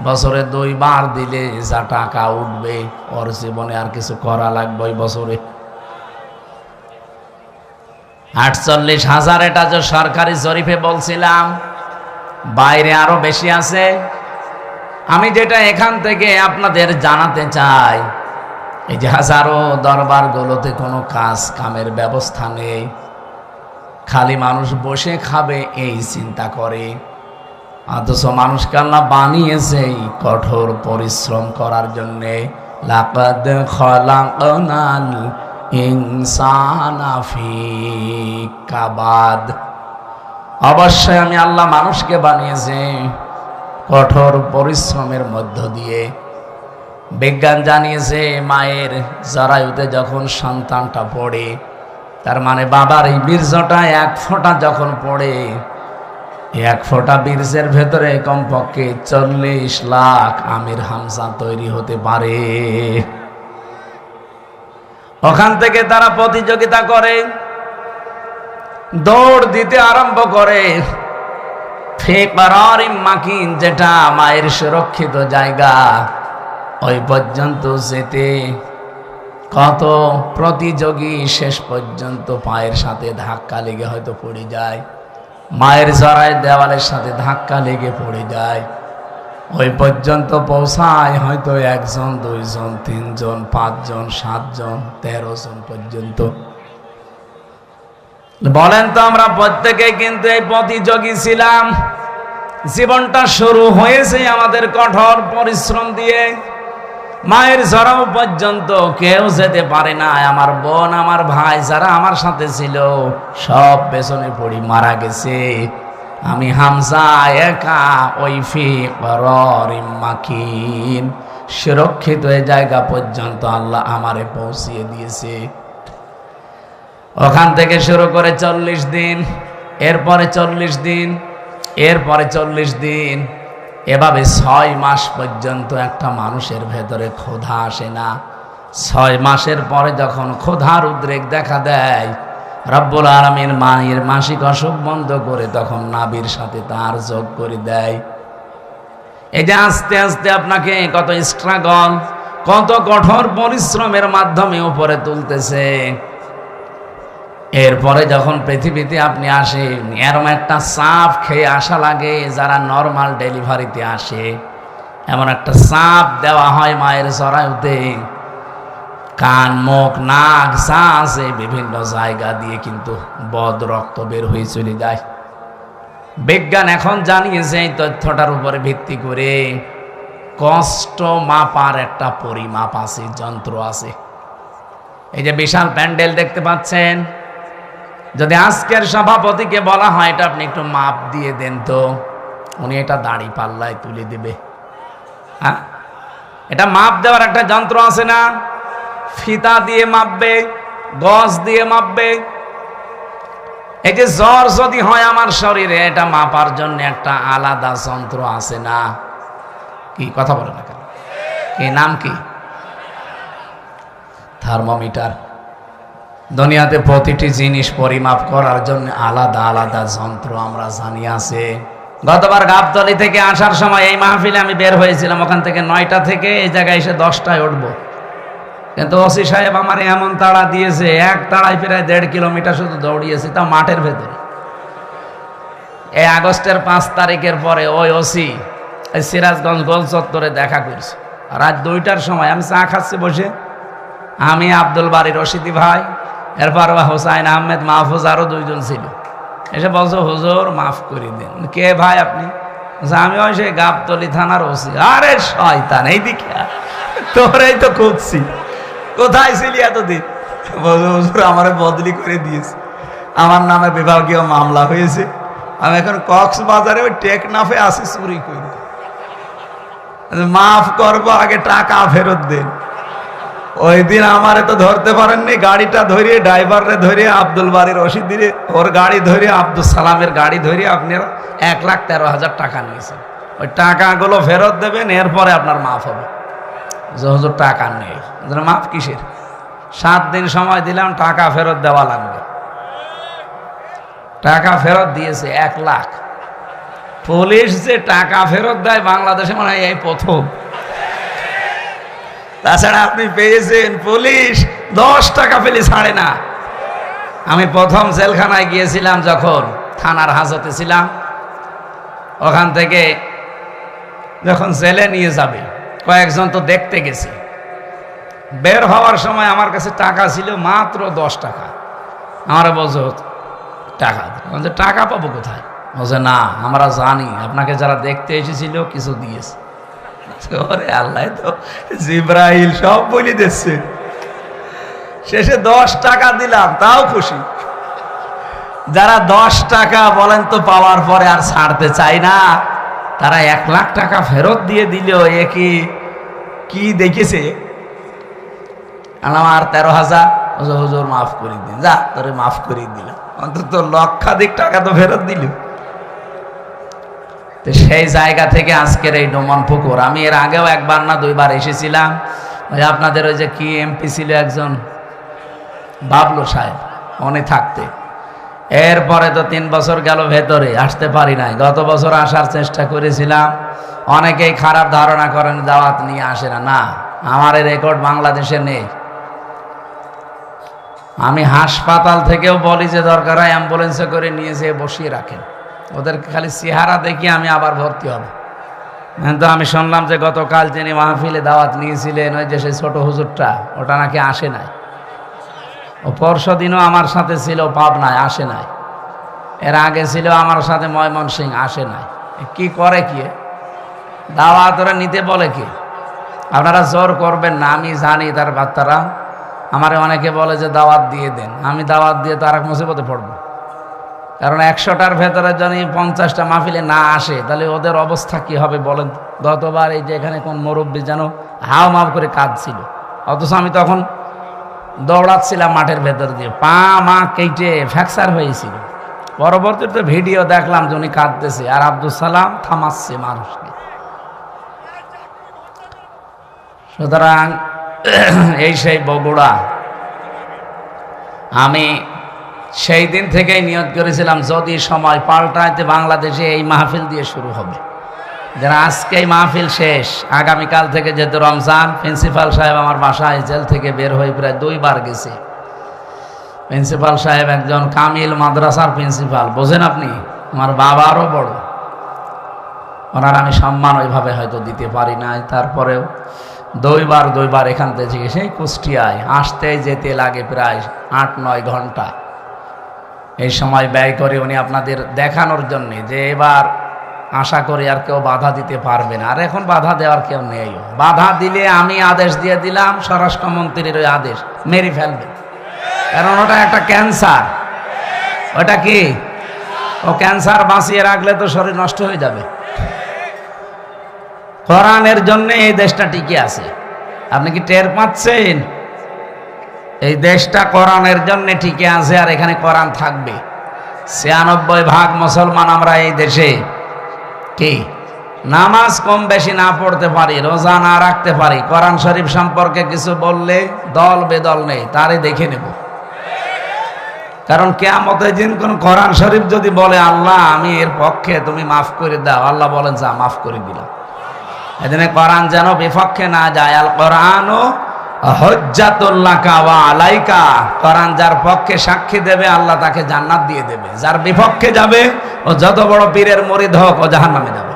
বছরে 2 বার দিলে যা টাকা উঠবে ওর জীবনে আর কিছু করা লাগবে ওই বছরে 48,000। এটা যে সরকারি জরিপে বলছিলাম, বাইরে আরো বেশি আছে। আমি যেটা এখান থেকে আপনাদের জানাতে চাই, এই যে হাজারো দরবারগুলোতে কোনো কাজ কামের ব্যবস্থা নেই, খালি মানুষ বসে খাবে এই চিন্তা করে। অথচ মানুষকে আল্লাহ বানিয়েছে কঠোর পরিশ্রম করার জন্যে। লাকাদ খলাকনাল ইনসানা ফি কাবাদ। অবশ্যই আমি আল্লাহ মানুষকে বানিয়েছি কঠোর পরিশ্রমের মধ্য দিয়ে। বিজ্ঞান জানিয়েছে মায়ের জরায়ুতে যখন সন্তানটা পড়ে, তার মানে বাবার এই বীর্যটা 1 ফোঁটা যখন পড়ে, 1 ফোঁটা বীর্যের ভেতরে কমপক্ষে 40 লাখ আমির হামজা তৈরি হতে পারে। ওখান থেকে তারা প্রতিযোগিতা করে, দৌড় দিতে আরম্ভ করে। ফি করারিম মাকিন, যেটা মায়ের সুরক্ষিত জায়গা, ওই পর্যন্ত যেতে কত প্রতিযোগী শেষ পর্যন্ত পায়ের সাথে ধাক্কা লেগে হয়তো পড়ে যায়, মায়ের জরায় দেওয়ালের সাথে ধাক্কা লেগে পড়ে যায়। ওই পর্যন্ত পৌঁছায় হয়তো 1 জন 2 জন 3 জন 5 জন 7 জন 13 জন পর্যন্ত। বলেন তো, আমরা প্রত্যেকেই কিন্তু এই প্রতিযোগী ছিলাম। জীবনটা শুরু হয়েছে আমাদের কঠোর পরিশ্রম দিয়ে। মায়ের জরায়ু পর্যন্ত কেউ যেতে পারে না। আমার বোন, আমার ভাই যারা আমার সাথে ছিল সব পেছনে পড়ি মারা গেছে। আমি হামজা একা ওই ফি করারিম মাকিন সুরক্ষিত এই জায়গা পর্যন্ত আল্লাহ আমারে পৌঁছিয়ে দিয়েছে। ওখান থেকে শুরু করে 40 দিন, এরপরে 40 দিন, এরপরে 40 দিন, এভাবে 6 মাস পর্যন্ত একটা মানুষের ভেতরে ক্ষুধা আসে না। 6 মাসের পরে যখন ক্ষুধার উদ্রেক দেখা দেয়, রব্বুল আলামিন মায়ের মাসিক অসুখ বন্ধ করে তখন নাভির সাথে তার যোগ করে দেয়। এই যে আস্তে আস্তে আপনাকে কত স্ট্রাগল, কত কঠোর পরিশ্রমের মাধ্যমে উপরে তুলতেছে। এরপরে যখন পৃথিবীতে আপনি আসেন, এরকম একটা চাপ খেয়ে আসা লাগে। যারা নর্মাল ডেলিভারিতে আসে, এমন একটা চাপ দেওয়া হয় মায়ের জরায়ুতে, কান মুখ নাক যা আছে বিভিন্ন জায়গা দিয়ে কিন্তু বদ রক্ত বের হয়ে চলে যায়। বিজ্ঞান এখন জানিয়েছে এই তথ্যটার উপরে ভিত্তি করে কষ্ট মাপার একটা পরিমাপ আছে, যন্ত্র আছে। এই যে বিশাল প্যান্ডেল দেখতে পাচ্ছেন, যদি আজকের সভাপতিকে বলা হয় এটা আপনি একটু মাপ দিয়ে দেন তো, উনি এটা দাড়ি পাল্লায় তুলে দেবে। হ্যাঁ, এটা মাপ দেওয়ার একটা যন্ত্র আছে না? ফিতা দিয়ে মাপবে, গজ দিয়ে মাপবে। এই যে জ্বর যদি হয় আমার শরীরে, এটা মাপার জন্য একটা আলাদা যন্ত্র আছে না? কি কথা বলে না কেন? কি নাম কি? থার্মোমিটার। দুনিয়াতে প্রতিটি জিনিস পরিমাপ করার জন্য আলাদা আলাদা যন্ত্র আমরা জানি আছে। গতবার গাবতলী থেকে আসার সময় এই মাহফিলে আমি বের হয়েছিলাম, ওখান থেকে 9টা থেকে এই জায়গায় এসে 10টায় উঠবো। কিন্তু ওসি সাহেব আমার এমন তাড়া দিয়েছে, এক তাড়ায় প্রায় 1.5 কিলোমিটার শুধু দৌড়িয়েছি, তা মাঠের ভেতরে। এই আগস্টের 5 তারিখের পরে ওই ওসি সিরাজগঞ্জ গোল চত্বরে দেখা করছে রাত 2টার সময়। আমি চা খাচ্ছি বসে, আমি, আব্দুল বারী রশিদি ভাই, এরপর হোসাইন আহমেদ, মাহফুজ, আরো 2 জন ছিল। এসে বলছো হুজুর মাফ করে দিন। কে ভাই আপনি? আমি ওই সেই গাবতলী থানার ওসি। আরে শয়তান, এইদিকে তোরাই তো খুঁজছি, কোথায় ছিলি এতদিন? বলছো হুজুর আমারে বদলি করে দিয়েছে, আমার নামে বিভাগীয় মামলা হয়েছে, আমি এখন কক্সবাজারে ওই টেকনাফে আসি চুরি করি। মাফ করবো, আগে টাকা ফেরত দেন। ওই দিন আমারে তো ধরতে পারেননি, গাড়িটা ধরিয়ে ড্রাইভারে ধরিয়ে আব্দুল বারী রশিদিরে ওর গাড়ি ধরিয়ে আব্দুল সালামের গাড়ি ধরিয়ে আপনারা 1,13,000 টাকা নিয়েছেন। ওই টাকাগুলো ফেরত দেবেন, এরপরে আপনার মাফ হবে। হুজুর টাকা নেই, মাফ কিসের? 7 দিন সময় দিলাম, টাকা ফেরত দেওয়া লাগবে। টাকা ফেরত দিয়েছে 1 লাখ। পুলিশ যে টাকা ফেরত দেয় বাংলাদেশে মনে হয় এই প্রথম। তাছাড়া আপনি পেয়েছেন পুলিশ 10 টাকা পেলে ছাড়ে না। আমি প্রথম জেলখানায় গিয়েছিলাম যখন থানার হাজতে ছিলাম, ওখান থেকে যখন জেলে নিয়ে যাবে কয়েকজন তো দেখতে গেছে, বের হওয়ার সময় আমার কাছে টাকা ছিল মাত্র 10 টাকা। আমার বলছে টাকা, বলছে টাকা পাবো কোথায়? বলছে না আমরা জানি আপনাকে যারা দেখতে এসেছিল কিছু দিয়েছে। ওরে আল্লাহ, তো জিব্রাইল সব বলে দিচ্ছে। শেষে 10 টাকা দিলাম, তাও খুশি। যারা 10 টাকা বলেন তো পাওয়ার পরে আর ছাড়তে চাই না, তারা 1 লাখ টাকা ফেরত দিয়ে দিল। এ কি দেখেছে? আমার 13,000 হুজুর মাফ করে দিন, যা তোরে মাফ করে দিলাম, অন্তত লক্ষাধিক টাকা তো ফেরত দিল। তো সেই জায়গা থেকে আজকের এই ডোমন পুকুর। আমি এর আগেও 1বার না 2বার এসেছিলাম। ওই আপনাদের ওই যে কি এমপি ছিল একজন, বাবলু সাহেব, উনি থাকতে। এরপরে তো 3 বছর গেল ভেতরে, আসতে পারি নাই। গত বছর আসার চেষ্টা করেছিলাম। অনেকেই খারাপ ধারণা করেন দাওয়াত নিয়ে আসে না। না, আমার এই রেকর্ড বাংলাদেশে নেই। আমি হাসপাতাল থেকেও বলি যে দরকার হয় অ্যাম্বুলেন্সে করে নিয়ে যেয়ে বসিয়ে রাখেন, ওদেরকে খালি চেহারা দেখি আমি আবার ভর্তি হব। কিন্তু আমি শুনলাম যে গতকাল যিনি মাহফিলে দাওয়াত নিয়েছিলেন, ওই যে সেই ছোট হুজুরটা, ওটা নাকি আসে নাই। ও পরশু দিনও আমার সাথে ছিল পাবনায়, আসে নাই। এর আগে ছিল আমার সাথে ময়মনসিংহ, আসে নাই। কি করে কি দাওয়াত ওরা নিতে বলে কি? আপনারা জোর করবেন না, আমি জানি তার বাচ্চারা। আমারে অনেকে বলে যে দাওয়াত দিয়ে দেন, আমি দাওয়াত দিয়ে তার এক মুসিবতে পড়বো। কারণ 100টার ভেতরে যদি 50টা মাহফিলে না আসে, তাহলে ওদের অবস্থা কি হবে বলেন? গতবার এই যে এখানে কোন মুরব্বী যেন হাও মাও করে কাঁদছিল, অথচ আমি তখন দৌড়াচ্ছিলাম মাঠের ভেতর দিয়ে, পা মা কেটে ফ্র্যাকচার হয়েছিল। পরবর্তীতে ভিডিও দেখলাম যে উনি কাঁদতেছে আর আব্দুল সালাম থামাচ্ছে মানুষকে। সুতরাং এই সেই বগুড়া। আমি সেই দিন থেকেই নিয়ত করেছিলাম যদি সময় পাল্টাইতে বাংলাদেশে এই মাহফিল দিয়ে শুরু হবে। যারা আজকে এই মাহফিল শেষ, আগামীকাল থেকে যেহেতু রমজান, প্রিন্সিপাল সাহেব আমার বাসায় জেল থেকে বের হয়ে প্রায় 2বার গেছে। প্রিন্সিপাল সাহেব একজন কামিল মাদ্রাসার প্রিন্সিপাল, বোঝেন আপনি, আমার বাবারও বড়। ওনার আমি সম্মান ওইভাবে হয়তো দিতে পারি নাই, তারপরেও 2বার এখান থেকে সেই কুষ্টিয়ায় আসতে যেতে লাগে প্রায় 8-9 ঘন্টা। এই সময় ব্যয় করে উনি আপনাদের দেখানোর জন্য যে এবার আশা করি আর কেউ বাধা দিতে পারবে না। আর এখন বাধা দেওয়ার কেউ নেই। বাধা দিলে আমি আদেশ দিয়ে দিলাম, স্বরাষ্ট্রমন্ত্রীর ওই আদেশ, মেরে ফেলবে। কারণ ওটা একটা ক্যান্সার। ওটা কি? ও ক্যান্সার বাঁচিয়ে রাখলে তো শরীর নষ্ট হয়ে যাবে। কোরআনের জন্য এই দেশটা টিকে আছে। আপনি কি টের পাচ্ছেন? এই দেশটা কোরআনের জন্য টিকে আছে, আর এখানে কোরআন থাকবে। 96% মুসলমান আমরা এই দেশে। কি নামাজ কম বেশি না পড়তে পারি, রোজা না রাখতে পারি, কোরআন শরীফ সম্পর্কে কিছু বললে দল বেদল নেই, তারই দেখে নেব। কারণ কিয়ামতের দিন কোন কোরআন শরীফ যদি বলে আল্লাহ আমি এর পক্ষে, তুমি মাফ করে দাও, আল্লাহ বলেন যা মাফ করে দিলাম। এদিনে কোরআন যেন বিপক্ষে না যায়। আল কোরআনও হুজ্জাতুল্লাকা ওয়া আলাইকা। কোরআন যার পক্ষে সাক্ষী দেবে আল্লাহ তাকে জান্নাত দিয়ে দেবে, যার বিপক্ষে যাবে ও যত বড় পীরের মুরিদ হোক ও জাহান্নামে যাবে।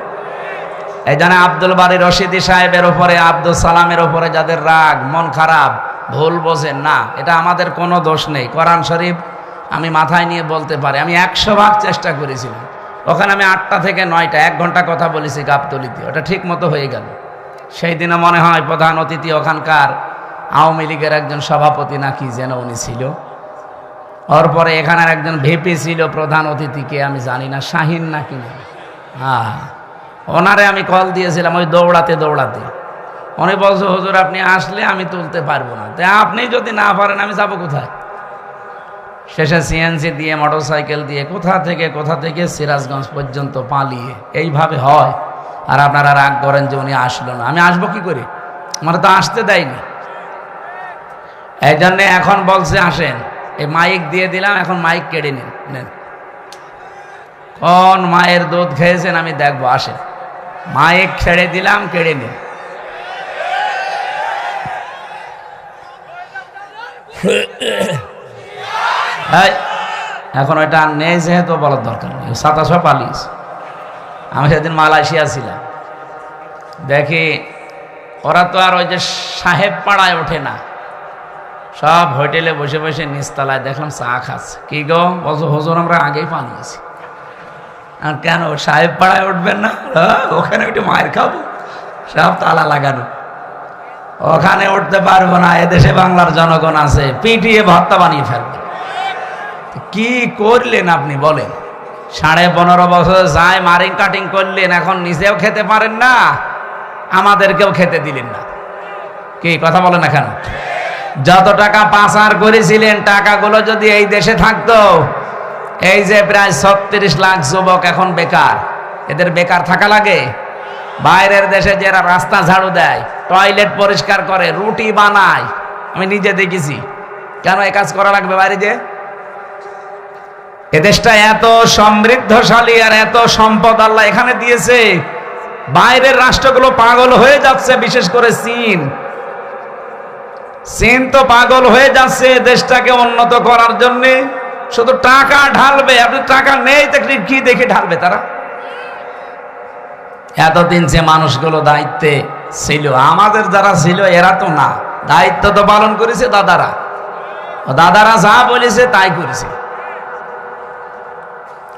এই জন্য আব্দুল বারী রশিদি সাহেবের উপরে, আব্দুল সালামের উপরে যাদের রাগ, মন খারাপ, ভুল বোঝেন না, এটা আমাদের কোনো দোষ নেই। কোরআন শরীফ আমি মাথায় নিয়ে বলতে পারি। আমি 100 চেষ্টা করেছিলাম। ওখানে আমি 8টা থেকে 9টা 1 ঘন্টা কথা বলেছি গাবতলীতে, ওটা ঠিক মতো হয়ে গেল। সেই দিনে মনে হয় প্রধান অতিথি ওখানকার আওয়ামী লীগের একজন সভাপতি নাকি যেন উনি ছিল। ওর পরে এখানের একজন ভিপি ছিল প্রধান অতিথিকে আমি জানি না, শাহিন নাকি না, হ্যাঁ, ওনারে আমি কল দিয়েছিলাম ওই দৌড়াতে। উনি বলছে হুজুর আপনি আসলে আমি তুলতে পারবো না। তাই আপনি যদি না পারেন আমি যাবো কোথায়? শেষে সিএনজি দিয়ে, মোটরসাইকেল দিয়ে কোথা থেকে সিরাজগঞ্জ পর্যন্ত পালিয়ে। এইভাবে হয়। আর আপনারা রাগ করেন যে উনি আসলো না। আমি আসবো কি করে? আমার তো আসতে দেয়নি। এই জন্যে এখন বলছে আসেন, এই মাইক দিয়ে দিলাম, এখন মাইক কেড়ে নেন। কোন মায়ের দুধ খেয়েছেন আমি দেখবো, আসেন। মায়ে ছেড়ে দিলাম, কেড়ে নিন। এখন ওইটা নেই যেহেতু বলার দরকার নেই, 27 পালিশ। আমি সেদিন মালয়েশিয়া ছিলাম, দেখি ওরা তো আর ওই যে সাহেব পাড়ায় ওঠে না, সব হোটেলে বসে বসে নিচতলায় দেখলাম চা খাচ্ছে। কি গো বলছো, হুজুর আমরা আগেই পালিয়েছি। আর কেন সাহেব পাড়ায় উঠবেন না? ওখানে একটু মায়ের খাবো, সব তালা লাগানো, ওখানে উঠতে পারবো না। এদেশে বাংলার জনগণ আছে, পিটিয়ে ভর্তা বানিয়ে ফেলবে। কি করলেন আপনি বলেন? 15.5 বছর যায় মারিং কাটিং করলেন, এখন নিজেও খেতে পারেন না, আমাদেরকেও খেতে দিলেন না। কি কথা বলেন না কেন? যত টাকা পাচার করেছিলেন, টাকাগুলো যদি এই দেশে থাকতো, এই যে প্রায় 36 লাখ যুবক এখন বেকার, এদের বেকার থাকা লাগে? বাইরের দেশে যারা রাস্তা ঝাড়ু দেয়, টয়লেট পরিষ্কার করে, রুটি বানায়, আমি নিজে দেখেছি। কেন এই কাজ করা লাগবে বাইরে? যে এদেশটা এত সমৃদ্ধশালী আর এত সম্পদ আল্লাহ এখানে দিয়েছে, বাইরের রাষ্ট্রগুলো পাগল হয়ে যাচ্ছে, বিশেষ করে চীন। চীন তো পাগল হয়ে যাচ্ছে দেশটাকে উন্নত করার জন্য, শুধু টাকা ঢালবে। আপনি টাকা নেই তো কি দেখে ঢালবে তারা? এতদিন যে মানুষগুলো দায়িত্বে ছিল, আমাদের যারা ছিল এরা তো না, দায়িত্ব তো পালন করেছে দাদারা। দাদারা যা বলেছে তাই করেছে।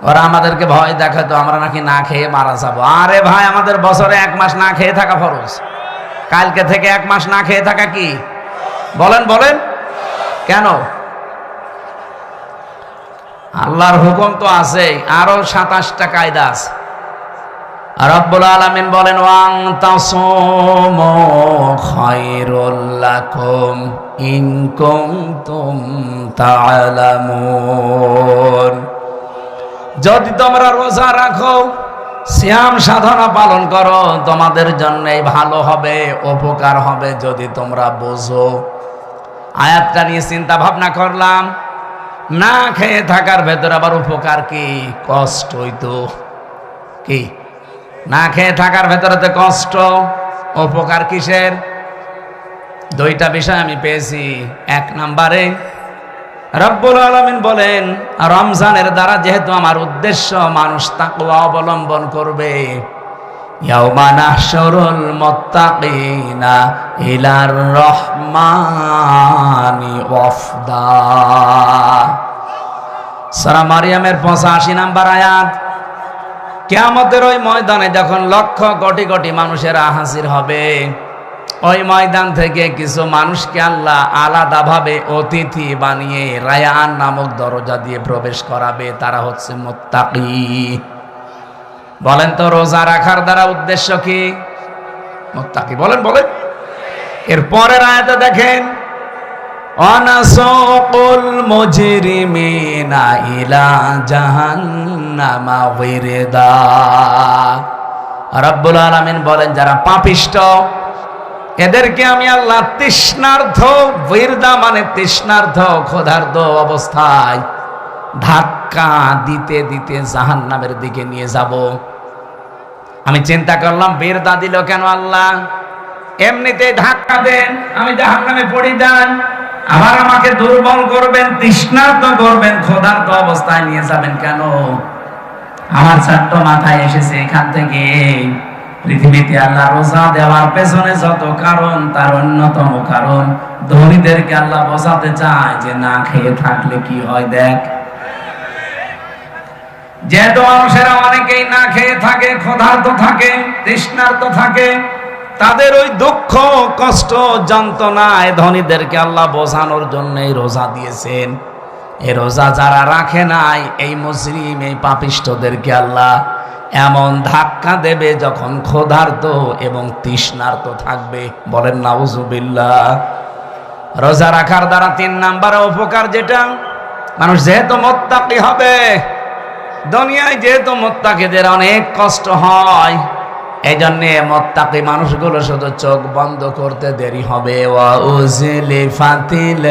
ওরা আমাদেরকে ভয় দেখাতো আমরা নাকি না খেয়ে মারা যাবো। আরে ভাই, আমাদের বছরে 1 মাস না খেয়ে থাকা ফরজ। কালকে থেকে 1 মাস না খেয়ে থাকা কি? বলেন বলেন কেন? আল্লাহর হুকুম তো আছে, আরো 27টা কায়দা আছে। রব্বুল আলামিন বলেন, ওয়াং তাসুমু খায়রুল লাকুম ইন কুনতুম তা'লামুন। যদি তোমরা রোজা রাখো, সিয়াম সাধনা পালন করো, তোমাদের জন্যই ভালো হবে, উপকার হবে, যদি তোমরা বোঝো। আয়াতটা নিয়ে চিন্তা ভাবনা করলাম, না খেয়ে থাকার ভেতর আবার উপকার কি? কষ্টই তো। কি না খেয়ে থাকার ভেতরে তো কষ্ট, উপকার কিসের? 2টা বিষয় আমি পেয়েছি। 1 নম্বরে রব্বুল আলামিন বলেন, রমজানের দ্বারা যেহেতু আমার উদ্দেশ্য মানুষ তাকওয়া অবলম্বন করবে, ইয়াউমা নাহশুরুল মুত্তাকিনা ইলার রহমানি ওয়াফদা। সূরা মারইয়ামের 85 নম্বর আয়াত। কিয়ামতের ওই ময়দানে যখন লক্ষ কোটি কোটি মানুষেরা হাজির হবে, ওই ময়দান থেকে কিছু মানুষকে আল্লাহ আলাদাভাবে অতিথি বানিয়ে রায়ান নামক দরজা দিয়ে প্রবেশ করাবে। তারা হচ্ছে মুত্তাকি। বলেন তো, রোজা রাখার দ্বারা উদ্দেশ্য কি? মুত্তাকি। বলেন বলেন। এর পরের আয়াতে দেখেন, অনাসুকুল মুজরিমিনা ইলা জাহান্নামা ওয়িরদা। রব্বুল আলামিন বলেন, যারা পাপিষ্ঠ এদেরকে আমি আল্লাহ তৃষ্ণার্থ, ওয়িরদা মানে তৃষ্ণার্থ, ক্ষুধার্ত অবস্থায় ধাক্কা দিতে দিতে জাহান্নামের দিকে নিয়ে যাব। আমি চিন্তা করলাম, ওয়িরদা দিল কেন আল্লাহ? এমনিতে ধাক্কা দেন, আমি জাহান্নামে পড়ে যান, আবার আমাকে দুর্বল করবেন, তৃষ্ণার্ত করবেন, ক্ষুধার্ত অবস্থায় নিয়ে যাবেন কেন? আমার ছোট্ট মাথায় এসেছে এখান থেকে, পৃথিবীতে আল্লাহ রোজা দেওয়ার পেছনে যত কারণ, তার অন্যতম কারণ ধনীদেরকে আল্লাহ বোঝাতে চায় যে না খেয়ে থাকলে কি হয়। দেখ, যেহেতু মানুষেরা অনেকেই না খেয়ে থাকে, ক্ষুধার্ত থাকে, তৃষ্ণার্ত থাকে, তাদের ওই দুঃখ, কষ্ট, যন্ত্রণায় ধনীদেরকে আল্লাহ বোঝানোর জন্যই রোজা দিয়েছেন। এই রোজা যারা রাখে নাই, এই মুজরিম, এই পাপিষ্ঠদেরকে আল্লাহ এমন ধাক্কা দেবে যখন ক্ষুধার্ত এবং তৃষ্ণার্ত থাকবে। বলেন নাউজুবিল্লাহ। রোজা রাখার দ্বারা 3 নম্বরে উপকার যেটা, মানুষ যেহেতু মুত্তাকি হবে, দুনিয়ায় যেহেতু মুত্তাকিদের অনেক কষ্ট হয়, এই জন্যে মুত্তাকি মানুষগুলো শুধু চোখ বন্ধ করতে দেরি হবে। ওয়া উজলিফাতিল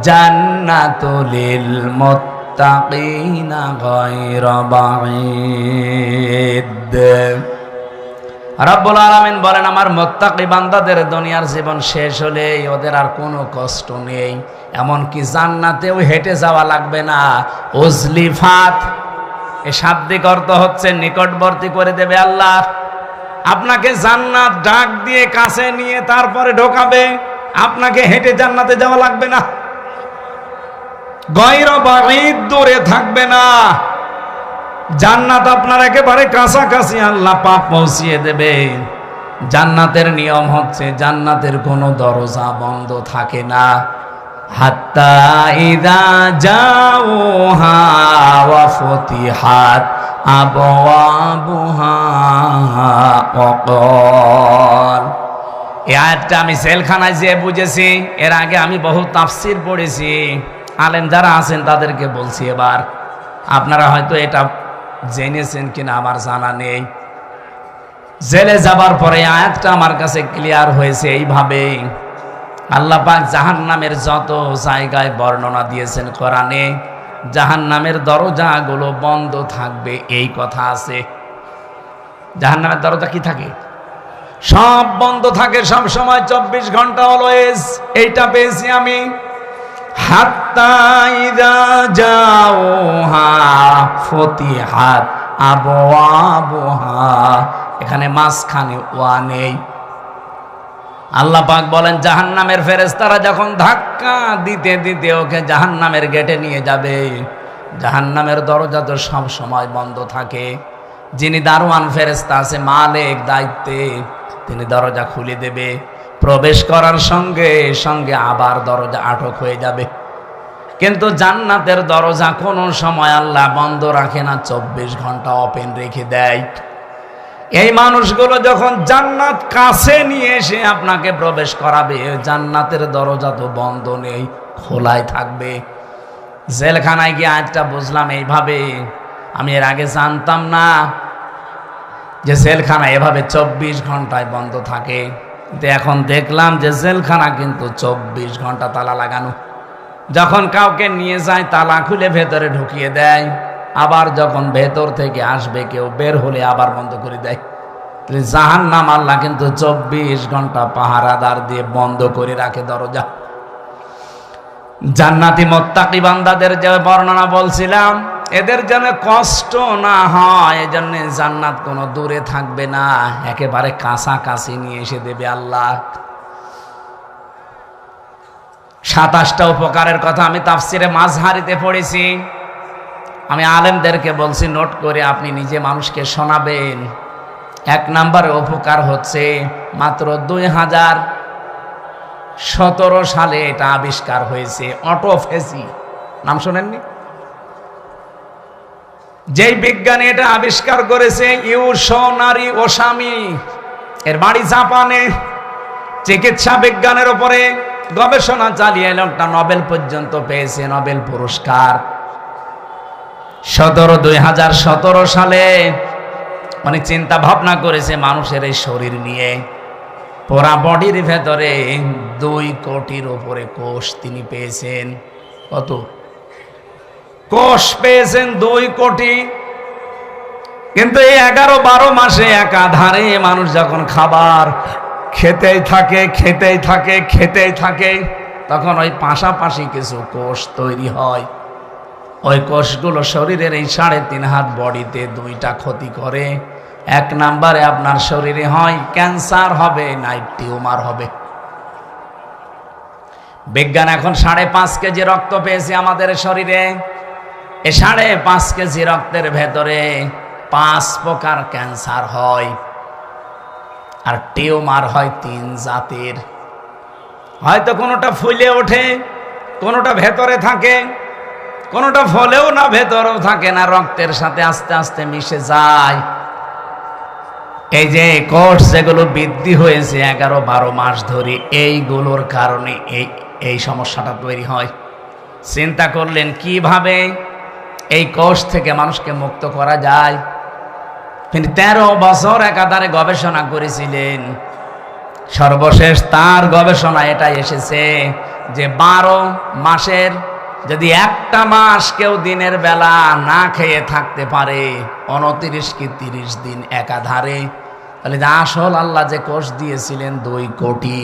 জান্নাতু লিল মুত্তাকিন। মুত্তাকিনা গায়রা বাঈদ। রব্বুল আলামিন বলেন, আমার মুত্তাকি বান্দাদের দুনিয়ার জীবন শেষ হলে ওদের আর কোনো কষ্ট নেই, এমনকি জান্নাতেও হেঁটে যাওয়া লাগবে না। উজলিফাত, এ শাব্দিক অর্থ হচ্ছে নিকটবর্তী করে দেবে আল্লাহ। আপনাকে জান্নাত ডাক দিয়ে কাছে নিয়ে তারপরে ঢোকাবে, আপনাকে হেঁটে জান্নাতে যাওয়া লাগবে না। গায়রা বাঈদ, দূরে থাকবে না। জান্নাত আপনার একেবারে কাছাকাছি আল্লাহ পাক পৌঁছিয়ে দেবে। জান্নাতের নিয়ম হচ্ছে জান্নাতের কোনো দরজা বন্ধ থাকে না। হাত্তা ইযা জাউহা ওয়া ফুতিহাত আবওয়াবুহা ওয়া ক্বাল। এই আয়াতটা আমি জেলখানায় যেয়ে বুঝেছি। এর আগে আমি বহু তাফসীর পড়েছি, আলেম যারা আছেন তাদেরকে বলছি। এবার আপনারা হয়তো এটা জেনেছেন কিনা আমার জানা নেই। জেলে যাবার পরে আয়াতটা আমার কাছে ক্লিয়ার হয়েছে এইভাবে, আল্লাহ পাক জাহান্নামের যত জায়গায় বর্ণনা দিয়েছেন কোরআনে, জাহান্নামের দরজাগুলো বন্ধ থাকবে এই কথা আছে। জাহান্নামের দরজা কি থাকে? সব বন্ধ থাকে সব সময়, 24 ঘন্টা অলওয়েজ। এইটা পেয়েছি আমি। হাত্তা ইযা জাউহা ফুতিহাত আবওয়াবুহা, এখানে মাঝখানে ওয়া নেই। আল্লাহ পাক বলেন, জাহান্নামের ফেরেশতারা যখন ধাক্কা দিতে দিতে ওকে জাহান্নামের গেটে নিয়ে যাবে, জাহান্নামের দরজা তো সব সময় বন্ধ থাকে। যিনি দারোয়ান ফেরেশতা আছে, মালিক দায়িত্বে, তিনি দরজা খুলে দেবে। প্রবেশ করার সঙ্গে সঙ্গে আবার দরজা আটক হয়ে যাবে। কিন্তু জান্নাতের দরজা কোনো সময় আল্লাহ বন্ধ রাখে না, 24 ঘন্টা ওপেন রেখে দেয়। এই মানুষগুলো যখন জান্নাত কাছে নিয়ে এসে আপনাকে প্রবেশ করাবে, জান্নাতের দরজা তো বন্ধ নেই, খোলাই থাকবে। জেলখানায় গিয়ে আজটা বুঝলাম এইভাবে। আমি এর আগে জানতাম না যে জেলখানা এভাবে 24 ঘন্টায় বন্ধ থাকে। কিন্তু এখন দেখলাম যে জেলখানা কিন্তু 24 ঘন্টা তালা লাগানো। যখন কাউকে নিয়ে যায় তালা খুলে ভেতরে ঢুকিয়ে দেয়, আবার যখন ভেতর থেকে আসবে কেউ, বের হলে আবার বন্ধ করে দেয়। জাহান্নাম আল্লাহ কিন্তু 24 ঘন্টা পাহারাদার দিয়ে বন্ধ করে রাখে দরজা। জান্নাতি মুত্তাকি বান্দাদের যে বর্ণনা বলছিলাম, এদের যেন কষ্ট না হয়, এজন্য জান্নাত কোনো দূরে থাকবে না, একেবারে কাছাকাছি নিয়ে এসে দেবে আল্লাহ। 27টা উপকারের কথা আমি তাফসিরে মাযহারিতে পড়েছি। আমি আলেমদেরকে বলছি নোট করে আপনি নিজে মানুষকে শোনাবেন। 1 নম্বরে উপকার হচ্ছে, মাত্র 2017 সালে এটা আবিষ্কার হয়েছে, অটোফেসি। নাম শোনেননি? যেই বিজ্ঞানী এটা আবিষ্কার করেছে ইউশোনারি ওসামি, এর বাড়ি জাপানে। চিকিৎসা বিজ্ঞানের উপরে গবেষণা চালিয়ে লোকটা নোবেল পর্যন্ত পেয়েছে, নোবেল পুরস্কার। 2017 সালে মানে চিন্তা ভাবনা করেছে মানুষের এই শরীর নিয়ে। পুরা বডির ভেতরে 2 কোটির উপরে কোষ তিনি পেয়েছেন। কত কোষ পেয়েছেন? 2 কোটি। কিন্তু এই 11-12 মাসে একাধারে মানুষ যখন খাবার খেতেই থাকে, তখন ওই পাশাপাশি কিছু কোষ তৈরি হয়। ওই কোষগুলো শরীরের এই 3.5 হাত বডিতে 2টা ক্ষতি করে। 1 নম্বরে আপনার শরীরে হয় ক্যান্সার হবে, নাই টিউমার হবে। বিজ্ঞান এখন 5.5 কেজি রক্ত পেয়েছে আমাদের শরীরে। এই 5.5 কেজি রক্তের ভেতরে 5 প্রকার ক্যান্সার হয়, আর টিউমার হয় 3 জাতের। হয়তো কোনোটা ফুলে ওঠে, কোনোটা ভেতরে থাকে, কোনোটা ফলেও না ভেতরেও থাকে না, রক্তের সাথে আস্তে আস্তে মিশে যায়। এই যে কোষ যেগুলো বৃদ্ধি হয়েছে 11-12 মাস ধরে, এইগুলোর কারণে এই সমস্যাটা তৈরি হয়। চিন্তা করলেন কিভাবে এই কোষ থেকে মানুষকে মুক্ত করা যায়। তিনি 13 বছর একাধারে গবেষণা করেছিলেন। সর্বশেষ তার গবেষণা এটাই এসেছে যে 12 মাসের যদি একটা মাস কেউ দিনের বেলা না খেয়ে থাকতে পারে 29 কি 30 দিন একাধারে, তাহলে আসল আল্লাহ যে কোষ দিয়েছিলেন 2 কোটি,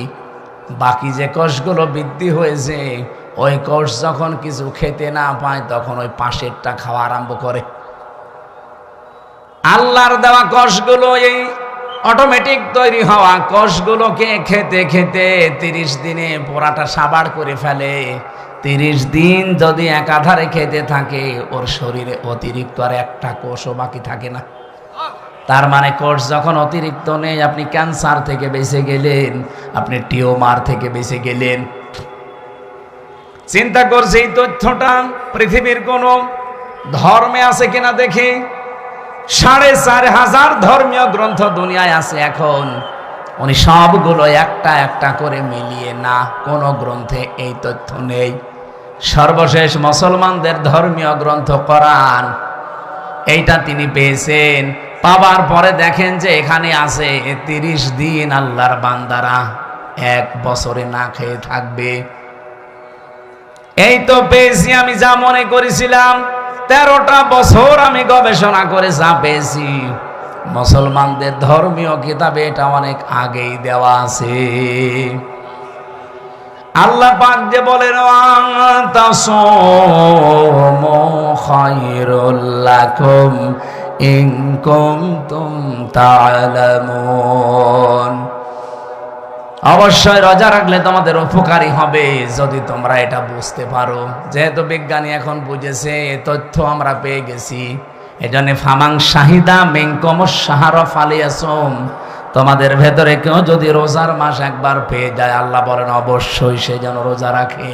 বাকি যে কোষগুলো বৃদ্ধি হয়েছে ওই কোষ যখন কিছু খেতে না পায় তখন ওই পাশেরটা খাওয়া আরম্ভ করে। আল্লাহর দেওয়া কোষগুলো, এই অটোমেটিক তৈরি হওয়া কোষগুলোকে খেতে খেতে 30 দিনে পোড়াটা সাবাড় করে ফেলে। 30 দিন যদি একাধারে খেতে থাকে ওর শরীরে অতিরিক্ত আর একটা কোষও বাকি থাকে না। তার মানে কোষ যখন অতিরিক্ত নেই, আপনি ক্যান্সার থেকে বেঁচে গেলেন, আপনি টিউমার থেকে বেঁচে গেলেন। চিন্তা করছে এই তথ্যটা পৃথিবীর কোন ধর্মে আছে কিনা দেখি। 4500 ধর্মীয় গ্রন্থ দুনিয়ায় আছে এখন, উনি সবগুলো একটা একটা করে মিলিয়ে না, কোন গ্রন্থে এই তথ্য নেই। সর্বশেষ মুসলমানদের ধর্মীয় গ্রন্থ কোরআন, এইটা তিনি পেয়েছেন। পাওয়ার পরে দেখেন যে এখানে আছে 30 দিন আল্লাহর বান্দারা 1 বছরে না খেয়ে থাকবে। এই তো পেয়েছি আমি যা মনে করেছিলাম। 13টা বছর আমি গবেষণা করে যা পেয়েছি, মুসলমানদের ধর্মীয় কিতাবে এটা অনেক আগেই দেওয়া আছে। আল্লাহ পাক যে বলেন তাসামু খায়রুল লাকুম ইন কুনতুম তা'লামুন, অবশ্যই রোজা রাখলে তোমাদের উপকারী হবে যদি তোমরা এটা বুঝতে পারো। যেহেতু বিজ্ঞানী এখন বুঝেছে, তথ্য আমরা পেয়ে গেছি, এজন্য ফামাং শাহিদা মিনকুমুশ শাহরা ফালিয়াসুম, তোমাদের ভেতরে কেউ যদি রোজার মাস একবার পেয়ে যায়, আল্লাহ বলেন অবশ্যই সে যেন রোজা রাখে।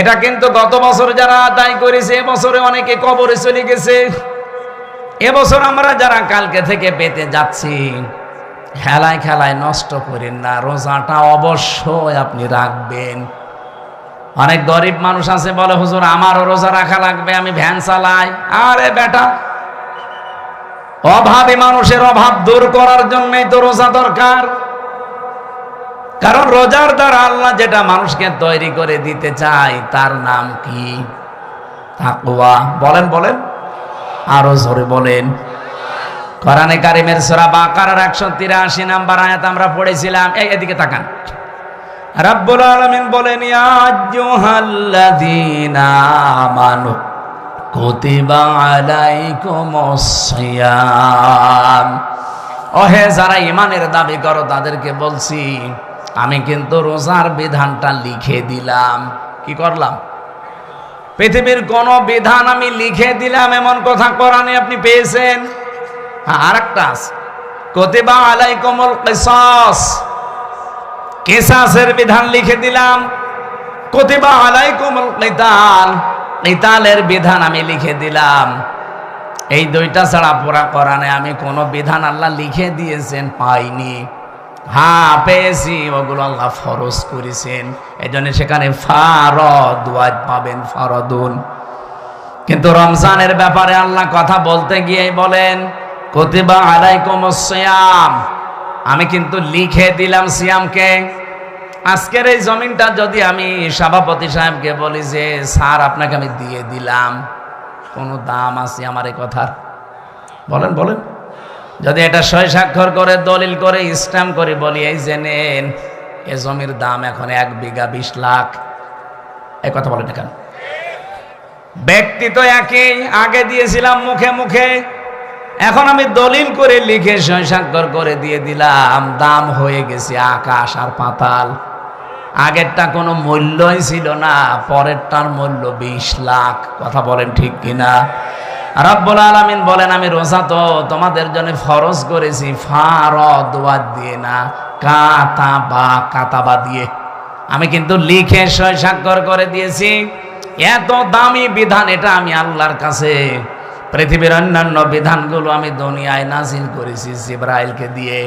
এটা কিন্তু গত বছর যারা আদায় করেছে এবছরে অনেকে কবরে চলে গেছে। এবছর আমরা যারা কালকে থেকে পেতে যাচ্ছি, খেলায় খেলায় নষ্ট করেন না, রোজাটা অবশ্যই আপনি রাখবেন। অনেক গরিব মানুষ আছে বলে হুজুর আমারও রোজা রাখা লাগবে, আমি ভ্যান চালাই। আরে বেটা, অভাবী মানুষের অভাব দূর করার জন্যই তো রোজা দরকার। কারণ রোজার দ্বারা আল্লাহ যেটা মানুষকে তৈরি করে দিতে চায় তার নাম কি? তাকওয়া। বলেন বলেন, আরো জোরে বলেন। কোরআনে কারিমের সূরা বাকারার 183 নম্বর আয়াত আমরা পড়েছিলাম। এদিকে তাকান। রাব্বুল আলামিন বলেন ইয়া আইয়ুহাল্লাযীনা আমানু কুতিবা আলাইকুমুস সিয়াম, ওহে যারা ঈমানের দাবি করো তাদেরকে বলছি আমি কিন্তু রোজার বিধানটা লিখে দিলাম। কি করলাম? পৃথিবীর কোন বিধান আমি লিখে দিলাম এমন কথা কোরআনে আপনি পেয়েছেন? আরেকটা আছে, কুতিবা আলাইকুমুল কিসাস, কিসাসের বিধান লিখে দিলাম। কুতিবা আলাইকুমুল কিতাল, কিতালের বিধান আমি লিখে দিলাম। এই দুইটা ছাড়া পুরা কোরআনে আমি কোন বিধান আল্লাহ লিখে দিয়েছেন পাইনি। হ্যাঁ পেয়েছি, ওগুলো আল্লাহ ফরজ করেছেন, এজন্য সেখানে ফারদ ওয়াজ পাবেন, ফরদুন। কিন্তু রমজানের ব্যাপারে আল্লাহ কথা বলতে গিয়ে বলেন কুতিবা আলাইকুমুস সিয়াম, আমি কিন্তু লিখে দিলাম সিয়ামকে। আজকের এই জমিনটা যদি আমি সভাপতি সাহেবকে বলি যে স্যার আপনাকে আমি দিয়ে দিলাম, কোনো দাম আছে আমার এই কথার? বলেন বলেন। যদি এটা সই স্বাক্ষর করে দলিল করে স্ট্যাম্প করে বলি এই যে নেন, এ জমির দাম এখন 1 বিঘা 20 লাখ, এই কথা বলেন কেন? ব্যক্তি তো একই, আগে দিয়েছিলাম মুখে মুখে, এখন আমি দলিল করে লিখে সই স্বাক্ষর করে দিয়ে দিলাম, দাম হয়ে গেছে আকাশ আর পাতাল। আগেরটা কোনো মূল্যই ছিল না, পরেরটার মূল্য 20 লাখ। কথা বলেন ঠিক কিনা? রাব্বুল আলামিন বলেন আমি রোজা তো তোমাদের জন্য ফরজ করেছি ফারদ ওয়াজ দিয়ে না, কাতাবা দিয়ে। আমি কিন্তু লিখে সই স্বাক্ষর করে দিয়েছি। এত দামি বিধান এটা আমি আল্লাহর কাছে। পৃথিবীর অন্যান্য বিধানগুলো আমি দুনিয়ায় নাজিল করেছি জিবরাইলকে দিয়ে,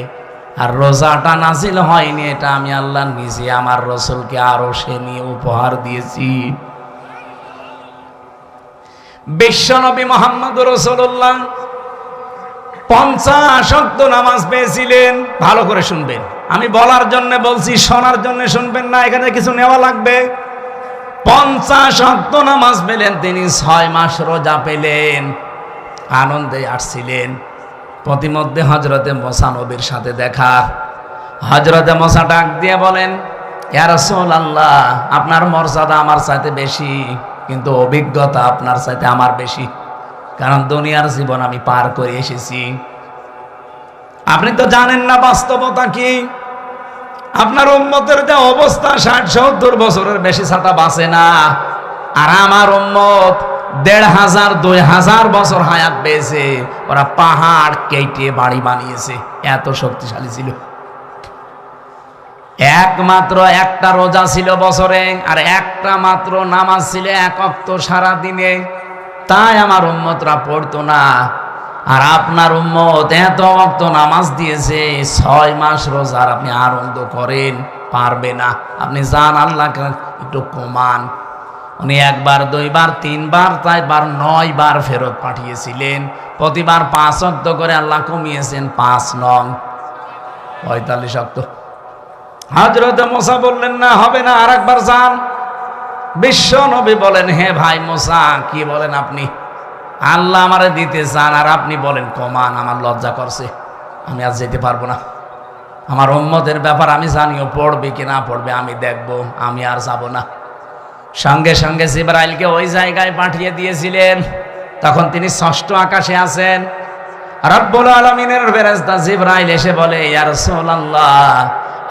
আর রোজাটা নাজিল হয়নি, এটা আমি আল্লাহ নিজে আমার রাসূলকে আরশে নিয়ে উপহার দিয়েছি। বিশ্বনবী মুহাম্মদুর রাসূলুল্লাহ 50 ওয়াক্ত নামাজ পেয়েছিলেন। ভালো করে শুনবেন, আমি বলার জন্য বলছি, শোনার জন্য শুনবেন না, এখানে কিছু নেওয়া লাগবে। 50 ওয়াক্ত নামাজ পেলেন, তিনি 6 মাস রোজা পেলেন, আনন্দে আসছিলেন। প্রতিমধ্যে হযরতে মুসা নবীর সাথে দেখা। হযরতে মুসা ডাক দিয়ে বলেন, ইয়া রাসূলুল্লাহ, আপনার মর্যাদা আমার চাইতে বেশি, কিন্তু অভিজ্ঞতা আপনার চাইতে আমার বেশি, কারণ দুনিয়ার জীবন আমি পার করে এসেছি। আপনি তো জানেন না বাস্তবতা কি। আপনার উম্মতের যে অবস্থা, 60-70 বছরের বেশি ছাতা বাঁচে না, আর আমার উম্মত 1500 2000 বছর হায়াত পেয়েছে। ওরা পাহাড় কেটে বাড়ি বানিয়েছে, এত শক্তিশালী ছিল। একমাত্র একটা রোজা ছিল বছরে, আর একটা মাত্র নামাজ ছিল 1 ওয়াক্ত সারা দিনে। তাই আমার উম্মতরা পড়তো না। আর আপনার উম্মত এত ওয়াক্ত নামাজ দিয়েছে, 6 মাস রোজা, আর আপনি আনন্দ করেন, পারবে না। আপনি যান আল্লাহকে একটু কমান। উনি 1 বার 2 বার 3 বার 4 বার 9 বার ফেরত পাঠিয়েছিলেন। প্রতিবার 5 ওয়াক্ত করে আল্লাহ কমিয়েছেন, 5 নং 45 ওয়াক্ত। হযরত মুসা বললেন, না হবে না, আরেকবার যান। বিশ্ব নবী বলেন, হে ভাই মুসা, কি বলেন আপনি? আল্লাহ আমারে দিতে চান, আর আপনি বলেন কমান। আমার লজ্জা করছে, আমি আজ যেতে পারবো না। আমার উম্মতের ব্যাপার আমি জানিও, পড়বে কি না পড়বে আমি দেখব, আমি আর যাব না। সঙ্গে সঙ্গে জিবরাইলকে ওই জায়গায় পাঠিয়ে দিয়েছিলেন। তখন তিনি 6ষ্ঠ আকাশে আছেন। রব্বুল আলামিনের ফেরেশতা জিবরাইল এসে বলে, ইয়া রাসূলুল্লাহ,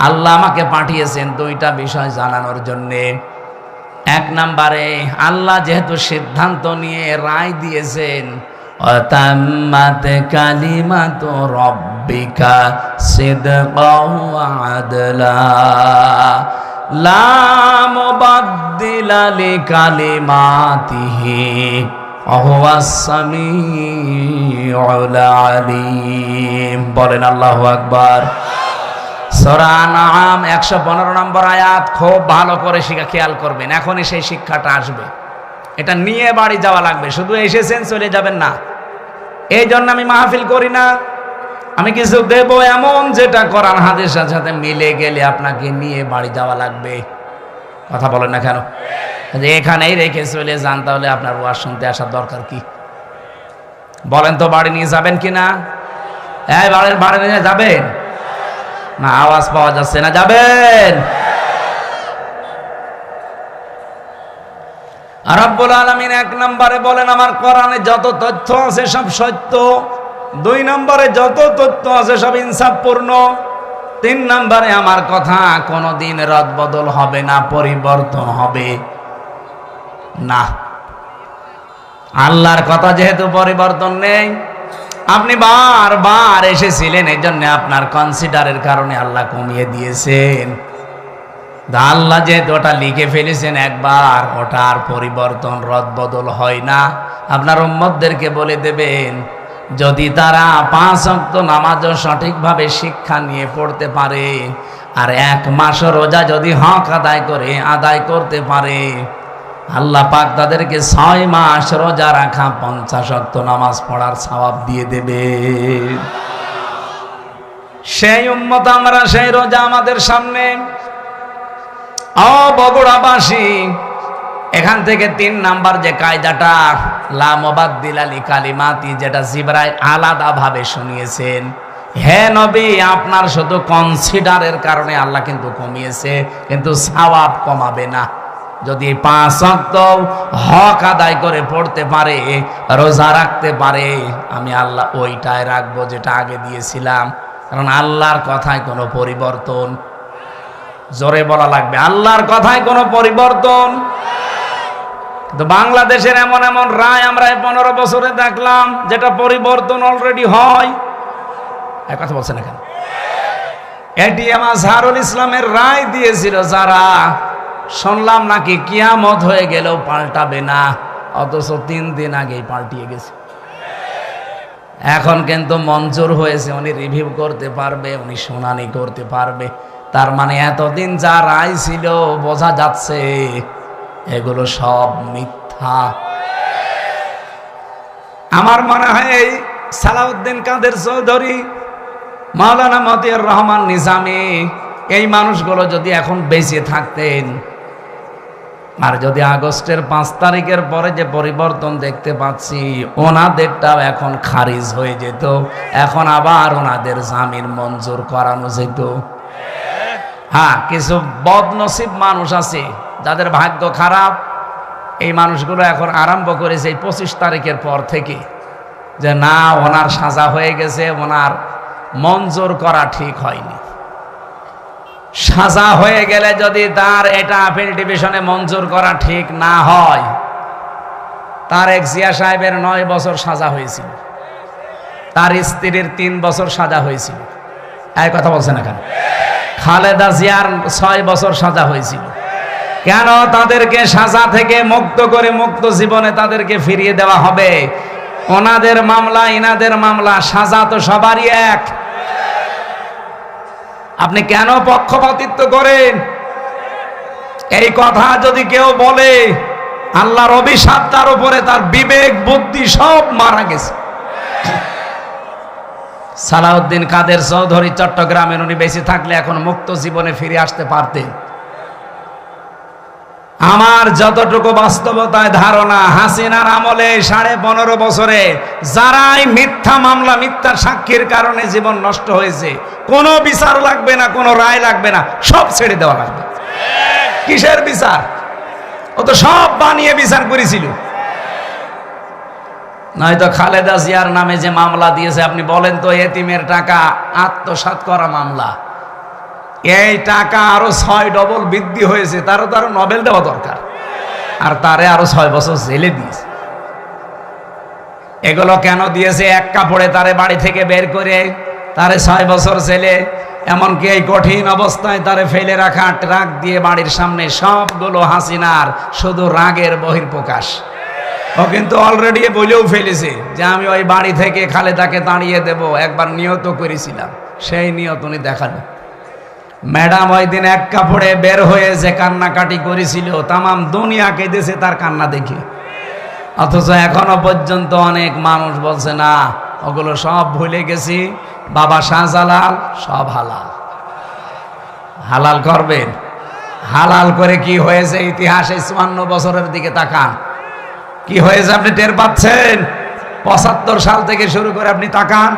আল্লাহ আমাকে পাঠিয়েছেন 2টা বিষয় জানানোর জন্যে। 1 নম্বরে, আল্লাহ যেহেতু সিদ্ধান্ত নিয়ে রায় দিয়েছেন, অতাম্মাত কালিমাতু রাব্বিকা সিদকাও ওয়া আদলা লা মুবাদদিলা লিকালিমাতিহি ওয়া হুয়াস সামিউল আলিম। বলেন আল্লাহু আকবার। সূরা আনআম 115 নম্বর আয়াত। খুব ভালো করে খেয়াল করবেন, এখনই সেই শিক্ষাটা আসবে। এটা নিয়ে বাড়ি যাওয়া লাগবে, শুধু এসেছেন চলে যাবেন না। এই জন্য আমি মাহফিল করি না। আমি কিছু দেব এমন, যেটা কোরআন হাদিসের সাথে মিলে গেলে আপনাকে নিয়ে বাড়ি যাওয়া লাগবে। কথা বলেন না কেন? যে এখানেই রেখে চলে যান, তাহলে আপনার ওয়াজ শুনতে আসার দরকার কি? বলেন তো, বাড়ি নিয়ে যাবেন কিনা? এই বাড়ি নিয়ে যাবেন না? আওয়াজ পাওয়া যাচ্ছে না, যাবেন? রব্বুল আলামিন 1 নম্বরে বলেন, আমার কোরআনে যত তথ্য আছে সব সত্য। 2 নম্বরে, যত তথ্য আছে সব ইনসাফপূর্ণ। 3 নম্বরে, আমার কথা কোনোদিন রদবদল হবে না, পরিবর্তন হবে না। আল্লাহর কথা যেহেতু পরিবর্তন নেই, আপনি বারবার এসেছিলেন, এই জন্য আপনার কনসিডারের কারণে আল্লাহ কমিয়ে দিয়েছেন। আল্লাহ যেহেতু ওটা লিখে ফেলেছেন একবার, ওটা আর পরিবর্তন রদবদল হয় না। আপনার উম্মতদেরকে বলে দেবেন, যদি তারা 5 ওয়াক্ত নামাজও সঠিকভাবে শিক্ষা নিয়ে পড়তে পারে, আর 1 মাস রোজা যদি হক আদায় করতে পারে, আল্লাহ পাক তাদেরকে 6 মাস রোজা রাখা 50 ওয়াক্ত নামাজ পড়ার সওয়াব দিয়ে দেবে। সেই উম্মত আমরা, সেই রোজা আমাদের সামনে। বগুড়াবাসী, এখান থেকে 3 নাম্বার যে কায়দাটা, লা মুবাদদিলা লিকালিমাতি, যেটা জিবরাইল আলাদাভাবে শুনিয়েছেন, হে নবী, আপনার শুধু কনসিডারের কারণে আল্লাহ কিন্তু কমিয়েছে, কিন্তু সওয়াব কমাবে না। যদি 5 ওয়াক্ত হক আদায় করে পড়তে পারে, রোজা রাখতে পারে, আমি আল্লাহ ওইটাই রাখবো যেটা আগে দিয়েছিলাম। কারণ আল্লাহর কথায় কোনো পরিবর্তন, জোরে বলা লাগবে, আল্লাহর কথায় কোনো পরিবর্তন। তো বাংলাদেশের এমন এমন রায় আমরা 15 বছরে দেখলাম, যেটা পরিবর্তন অলরেডি হয়। এক কথা বলছে না কেন? এটিএম আজহারুল ইসলামের রায় দিয়েছিল যারা, শুনলাম নাকি কিয়ামত হয়ে গেলেও পাল্টাবে না, অথচ 3 দিন আগেই পাল্টিয়ে গেছে। এখন কিন্তু মঞ্জুর হয়েছে, উনি রিভিউ করতে পারবে, উনি শুনানি করতে পারবে। তার মানে এতদিন যা রায় ছিল, বোঝা যাচ্ছে এগুলো সব মিথ্যা। আমার মনে হয় এই সালাউদ্দিন কাদের চৌধুরী, মাওলানা মতিউর রহমান নিজামী, এই মানুষগুলো যদি এখন বেঁচে থাকতেন, আর যদি আগস্টের 5 তারিখের পরে যে পরিবর্তন দেখতে পাচ্ছি, ওনাদেরটাও এখন খারিজ হয়ে যেত, এখন আবার ওনাদের জামিন মঞ্জুর করানো যেত। হ্যাঁ, কিছু বদনসিব মানুষ আছে যাদের ভাগ্য খারাপ, এই মানুষগুলো এখন আরম্ভ করেছে এই 25 তারিখের পর থেকে যে না, ওনার সাজা হয়ে গেছে, ওনার মঞ্জুর করা ঠিক হয়নি। সাজা হয়ে গেলে যদি তার এটা আপিল ডিভিশনে মঞ্জুর করা ঠিক না হয়, তার এক জিয়া সাহেবের 9 বছর সাজা হয়েছিল, তার স্ত্রীর 3 বছর সাজা হয়েছিল। এই কথা বলছে না কেন? খালেদা জিয়ার 6 বছর সাজা হয়েছিল। কেন তাদেরকে সাজা থেকে মুক্ত করে মুক্ত জীবনে তাদেরকে ফিরিয়ে দেওয়া হবে? ওনাদের মামলা ইনাদের মামলা, সাজা তো সবারই এক। আপনি কেন পক্ষপাতিত্ব করেন? এই কথা যদি কেউ বলে, আল্লাহর অভিশাপ তার উপরে, তার বিবেক বুদ্ধি সব মারা গেছে। সালাউদ্দিন কাদের চৌধুরী চট্টগ্রামের, উনি বেঁচে থাকলে এখন মুক্ত জীবনে ফিরে আসতে পারতেন। আমার যতটুকু বাস্তবতায় ধারণা, হাসিনার আমলে 15.5 বছরে যারাই মিথ্যা মামলা, মিথ্যা সাক্ষীর কারণে জীবন নষ্ট হয়েছে, কোনো বিচার লাগবে না, কোনো রায় লাগবে না, সব ছেড়ে দেওয়া লাগবে। কিসের বিচার? ও তো সব বানিয়ে বিচার করেছিল। নয়তো খালেদা জিয়ার নামে যে মামলা দিয়েছে, আপনি বলেন তো, এতিমের টাকা আত্মসাৎ করা মামলা, এই টাকা আরো 6 ডবল বৃদ্ধি হয়েছে, তারও তো আরো নোবেল দেওয়া দরকার, আর তারে আরো 6 বছর জেলে দিয়েছে। এগুলো কেন দিয়েছে? এক কাপড়ে তারে বাড়ি থেকে বের করে তারে 6 বছর জেলে, এমনকি এই কঠিন অবস্থায় তারে ফেলে রাখা ট্রাক দিয়ে বাড়ির সামনে, সবগুলো হাসিনার শুধু রাগের বহিঃপ্রকাশ। ও কিন্তু অলরেডি বলেও ফেলেছে যে আমি ওই বাড়ি থেকে খালেদাকে তাড়িয়ে দেব, একবার নিয়ত করেছিলাম, সেই নিয়ত উনি দেখালো। ম্যাডাম ওই দিন এক কাপড়ে বের হয়ে যে কান্নাকাটি করেছিল, তামাম দুনিয়া কেঁদেছে তার কান্না দেখে। অথচ এখনো পর্যন্ত অনেক মানুষ বলছে না, ওগুলো সব ভুলে গেছি, বাবা শাহজালাল সব হালাল। হালাল করবেন? হালাল করে কি হয়েছে ইতিহাসে? 54 বছরের দিকে তাকান, কি হয়েছে আপনি টের পাচ্ছেন? 75 সাল থেকে শুরু করে আপনি তাকান,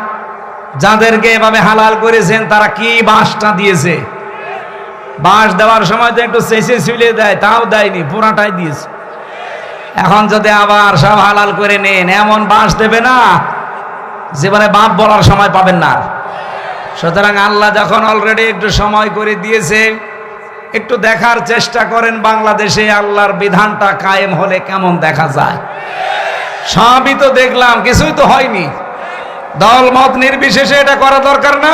যাদেরকে এভাবে হালাল করেছেন তারা কি বাঁশটা দিয়েছে। বাঁশ দেওয়ার সময় তো একটু চেঁচে ছুলে দেয়, তাও দেয়নি, পুরাটাই দিয়েছে। এখন যদি আবার সব হালাল করে নেন, এমন বাঁশ দেবে না জীবনে বাপ বলার সময় পাবেন না। সুতরাং আল্লাহ যখন অলরেডি একটু সময় করে দিয়েছে, একটু দেখার চেষ্টা করেন বাংলাদেশে আল্লাহর বিধানটা কায়েম হলে কেমন দেখা যায়। সবই তো দেখলাম, কিছুই তো হয়নি। দল মত নির্বিশেষে এটা করা দরকার না?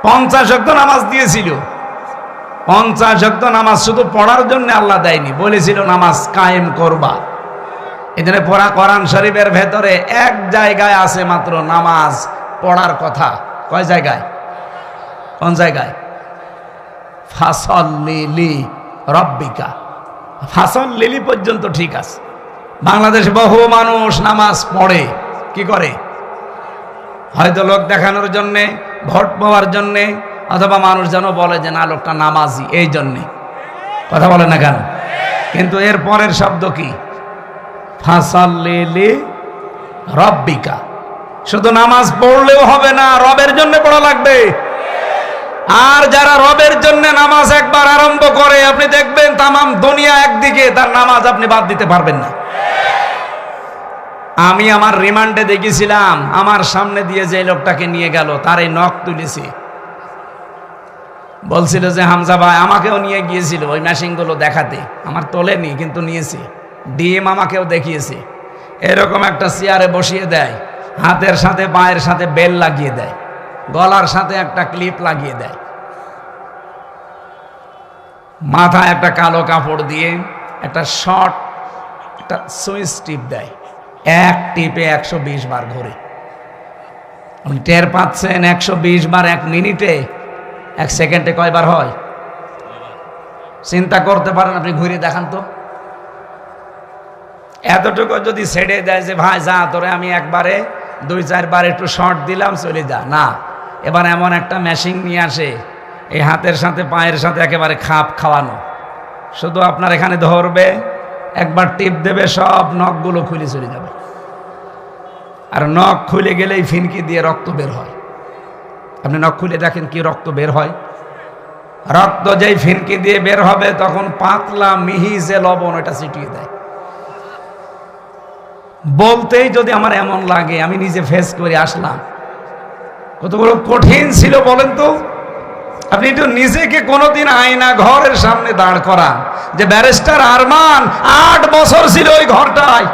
50 ওয়াক্ত নামাজ দিয়েছিল, 50 ওয়াক্ত নামাজ শুধু পড়ার জন্য আল্লাহ দেয়নি, বলেছিল নামাজ কায়েম করবা। এখানে পড়া কোরআন শরীফের ভেতরে এক জায়গায় আছে মাত্র নামাজ পড়ার কথা। কয় জায়গায়? কোন জায়গায়? ফাসল্লি লি রব্বিকা, ফাসল্লি পর্যন্ত ঠিক আছে। বাংলাদেশ বহু মানুষ নামাজ পড়ে, কি করে? হয়তো লোক দেখানোর জন্যে, ভোট পাওয়ার জন্যে, অথবা মানুষ যেন বলে যে না লোকটা নামাজি, এই জন্যে। কথা বলে না কেন? কিন্তু এর পরের শব্দ কি? ফাসাল্লি লি রব্বিকা। শুধু নামাজ পড়লেও হবে না, রবের জন্য পড়া লাগবে। আর যারা রবের জন্য নামাজ একবার আরম্ভ করে, আপনি দেখবেন তামাম দুনিয়া একদিকে, তার নামাজ আপনি বাদ দিতে পারবেন না। আমি আমার রিমান্ডে দেখেছিলাম, আমার সামনে দিয়ে যে লোকটাকে নিয়ে গেল তার এই নখ তুলেছি, বলছিল যে হামজা ভাই, আমাকেও নিয়ে গিয়েছিল ওই মেশিনগুলো দেখাতে, আমার তোলেনি কিন্তু নিয়েছি। ডিএম আমাকেও দেখিয়েছে, এরকম একটা চেয়ারে বসিয়ে দেয়, হাতের সাথে পায়ের সাথে বেল লাগিয়ে দেয়, গলার সাথে একটা ক্লিপ লাগিয়ে দেয়, মাথায় একটা কালো কাপড় দিয়ে একটা শর্ট একটা সুইচ টিপ দেয়, এক টিপে 120 বার ঘুরে। আপনি টের পাচ্ছেন 120 বার 1 মিনিটে? 1 সেকেন্ডে কয়বার হয় চিন্তা করতে পারেন? আপনি ঘুরে দেখান তো। এতটুকু যদি ছেড়ে দেয় যে ভাই যা তোরে আমি একবারে 2-4 বার একটু শর্ট দিলাম, চলে যা, না, এবার এমন একটা মেশিন নিয়ে আসে, এই হাতের সাথে পায়ের সাথে একেবারে খাপ খাওয়ানো, শুধু আপনার এখানে ধরবে, একবার টিপ দেবে, সব নখগুলো খুলে চলে যাবে। আর নখ খুলে গেলেই ফিনকি দিয়ে রক্ত বের হয়। আপনি নখ খুলে দেখেন কি রক্ত বের হয়। রক্ত যেই ফিনকি দিয়ে বের হবে তখন পাতলা মিহি যে লবণ ওটা ছিটিয়ে দেয়। বলতেই যদি আমার এমন লাগে, আমি নিজে ফেস করে আসলাম, কত বড় কঠিন ছিল বলেন তো। আপনি একটু নিজেকে কোনোদিন আয়না ঘরের সামনে দাঁড় করান যে ব্যারিস্টার আরমান 8 বছর ছিল ওই ঘরটায়,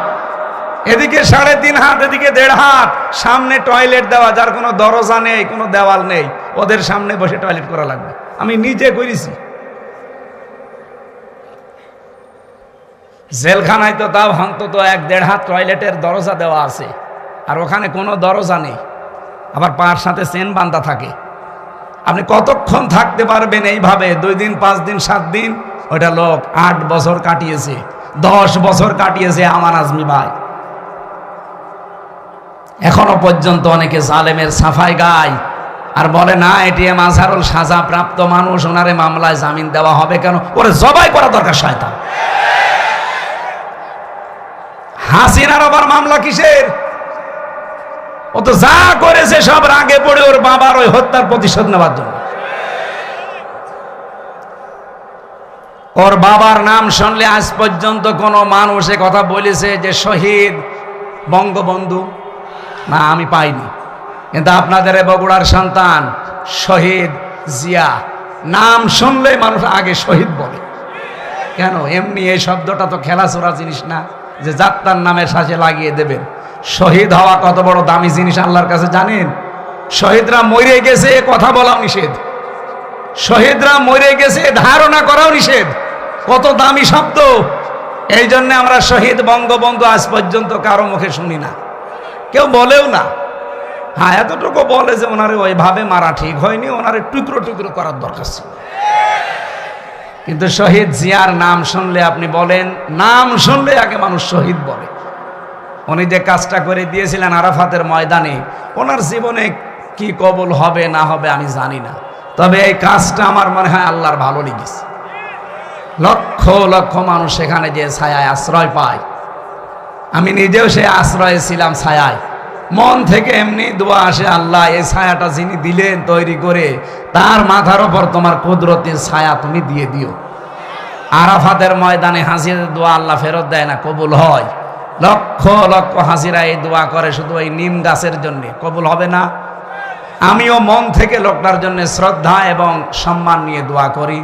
এদিকে 3.5 হাত, এদিকে 1.5 হাত, সামনে টয়লেট দেওয়া, যার কোনো দরজা নেই, কোনো দেওয়াল নেই, ওদের সামনে বসে টয়লেট করা লাগবে। আমি নিজে করেছি। জেলখানায় তো তাও অন্তত 1-1.5 হাত টয়লেটের দরজা দেওয়া আছে, আর ওখানে কোনো দরজা নেই, আবার পার সাথে চেন বাঁধা থাকে। আপনি কতক্ষণ থাকতে পারবেন এইভাবে? 2 দিন, 5 দিন, 7 দিন। ওটা লোক 8 বছর কাটিয়েছে, 10 বছর কাটিয়েছে আমান আজমি ভাই। এখনো পর্যন্ত অনেকে জালেমের সাফাই গায় আর বলে না এটিএম আজহারুল সাজা প্রাপ্ত মানুষ, ওনারে মামলায় জামিন দেওয়া হবে কেন? ওরে জবাই করা দরকার শয়তান। হাসিনার আবার মামলা কিসের? ও তো যা করেছে সব রাগে পড়ে ওর বাবার ওই হত্যার প্রতিশোধ নেওয়ার জন্য। ওর বাবার নাম শুনলে আজ পর্যন্ত কোনো মানুষ এ কথা বলেছে যে শহীদ বঙ্গবন্ধু? না, আমি পাইনি। কিন্তু আপনাদের বগুড়ার সন্তান শহীদ জিয়া নাম শুনলেই মানুষ আগে শহীদ বলে। কেন? এমনি এই শব্দটা তো খেলাচোরা জিনিস না যে যাত্রার নামের সাথে লাগিয়ে দেবেন। শহীদ হওয়া কত বড় দামি জিনিস আল্লাহর কাছে জানেন? শহীদরা মরে গেছে কথা বলাও নিষেধ, শহীদরা মরে গেছে ধারণা করাও নিষেধ। কত দামি শব্দ! এই জন্য আমরা শহীদ বঙ্গবন্ধু আজ পর্যন্ত কারো মুখে শুনি না, কেউ বলেও না। হ্যাঁ, এতটুকু বলে যে ওনারে ওইভাবে মারা ঠিক হয়নি, ওনারে টুকরো টুকরো করার দরকার ছিল। কিন্তু শহীদ জিয়ার নাম শুনলে আপনি বলেন, নাম শুনলে আগে মানুষ শহীদ বলে। উনি যে কাজটা করে দিয়েছিলেন আরাফাতের ময়দানে, ওনার জীবনে কি কবুল হবে না হবে আমি জানি না, তবে এই কাজটা আমার মনে হয় আল্লাহর ভালো লেগেছে। লক্ষ লক্ষ মানুষ সেখানে যে ছায়ায় আশ্রয় পায়, আমি নিজেও সে আশ্রয়ে ছিলাম ছায়ায়। মন থেকে এমনি দোয়া আসে, আল্লাহ এই ছায়াটা যিনি দিলেন তৈরি করে, তার মাথার ওপর তোমার কুদরতের ছায়া তুমি দিয়ে দিও। আরাফাতের ময়দানে হাজিদের দোয়া আল্লাহ ফেরত দেয় না, কবুল হয়। লক্ষ লক্ষ হাজিরা এই দোয়া করে শুধু ওই নিম গাছের জন্য, কবুল হবে না? আমিও মন থেকে লোকটার জন্য শ্রদ্ধা এবং সম্মান নিয়ে দোয়া করি,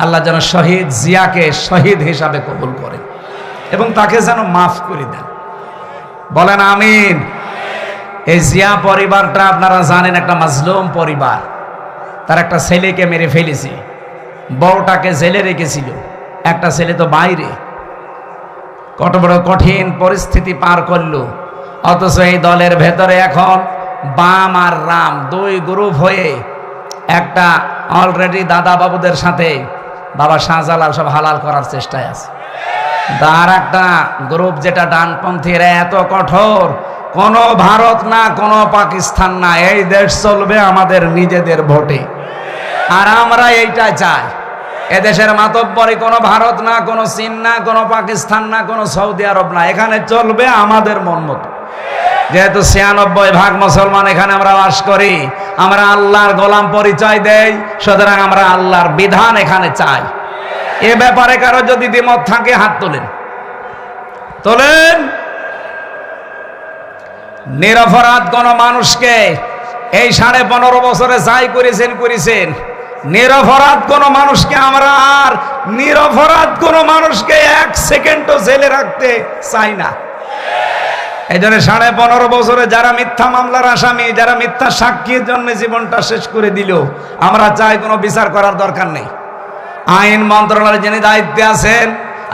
আল্লাহ যেন শহীদ জিয়াকে শহীদ হিসাবে কবুল করে এবং তাকে যেন মাফ করে দেন। বলেন আমিন। এই জিয়া পরিবারটা আপনারা জানেন একটা মাজলুম পরিবার। তার একটা ছেলেকে মেরে ফেলেছে, বউটাকে জেলে রেখেছিল, একটা ছেলে তো বাইরে। কত বড় কঠিন পরিস্থিতি পার করলো। অথচ এই দলের ভেতরে এখন বাম আর রাম 2 গ্রুপ হয়ে একটা অলরেডি দাদা বাবুদের সাথে বাবা শাহজালাল সব হালাল করার চেষ্টায় আছে। তার একটা গ্রুপ যেটা ডানপন্থী, এরা এত কঠোর, কোনো ভারত না, কোনো পাকিস্তান না, এই দেশ চলবে আমাদের নিজেদের ভোটে। আর আমরা এইটা চাই। এদেশের মাতব্বরি কোনো ভারত না, কোনো চীন না, কোনো পাকিস্তান না, কোনো সৌদি আরব না, এখানে চলবে আমাদের মন মতো। যেহেতু 96% মুসলমান এখানে আমরা বাস করি, আমরা আল্লাহর গোলাম পরিচয় দেই, সুতরাং আমরা আল্লাহর বিধান এখানে চাই। এ ব্যাপারে কারো যদি দ্বিমত থাকে হাত তোলেন, তোলেন। নিরপরাধ কোন মানুষকে এই 15.5 বছরে যাই করেছেন, নিরপরাধ কোন মানুষকে আমরা আর নিরপরাধ কোন মানুষকে 1 সেকেন্ডও জেলে রাখতে চাই না। এই জন্য 15.5 বছরে যারা মিথ্যা মামলার আসামি, যারা মিথ্যা সাক্ষীর জন্য জীবনটা শেষ করে দিল, আমরা চাই কোনো বিচার করার দরকার নেই। আইন মন্ত্রণালয়ের যিনি দায়িত্বে আছেন,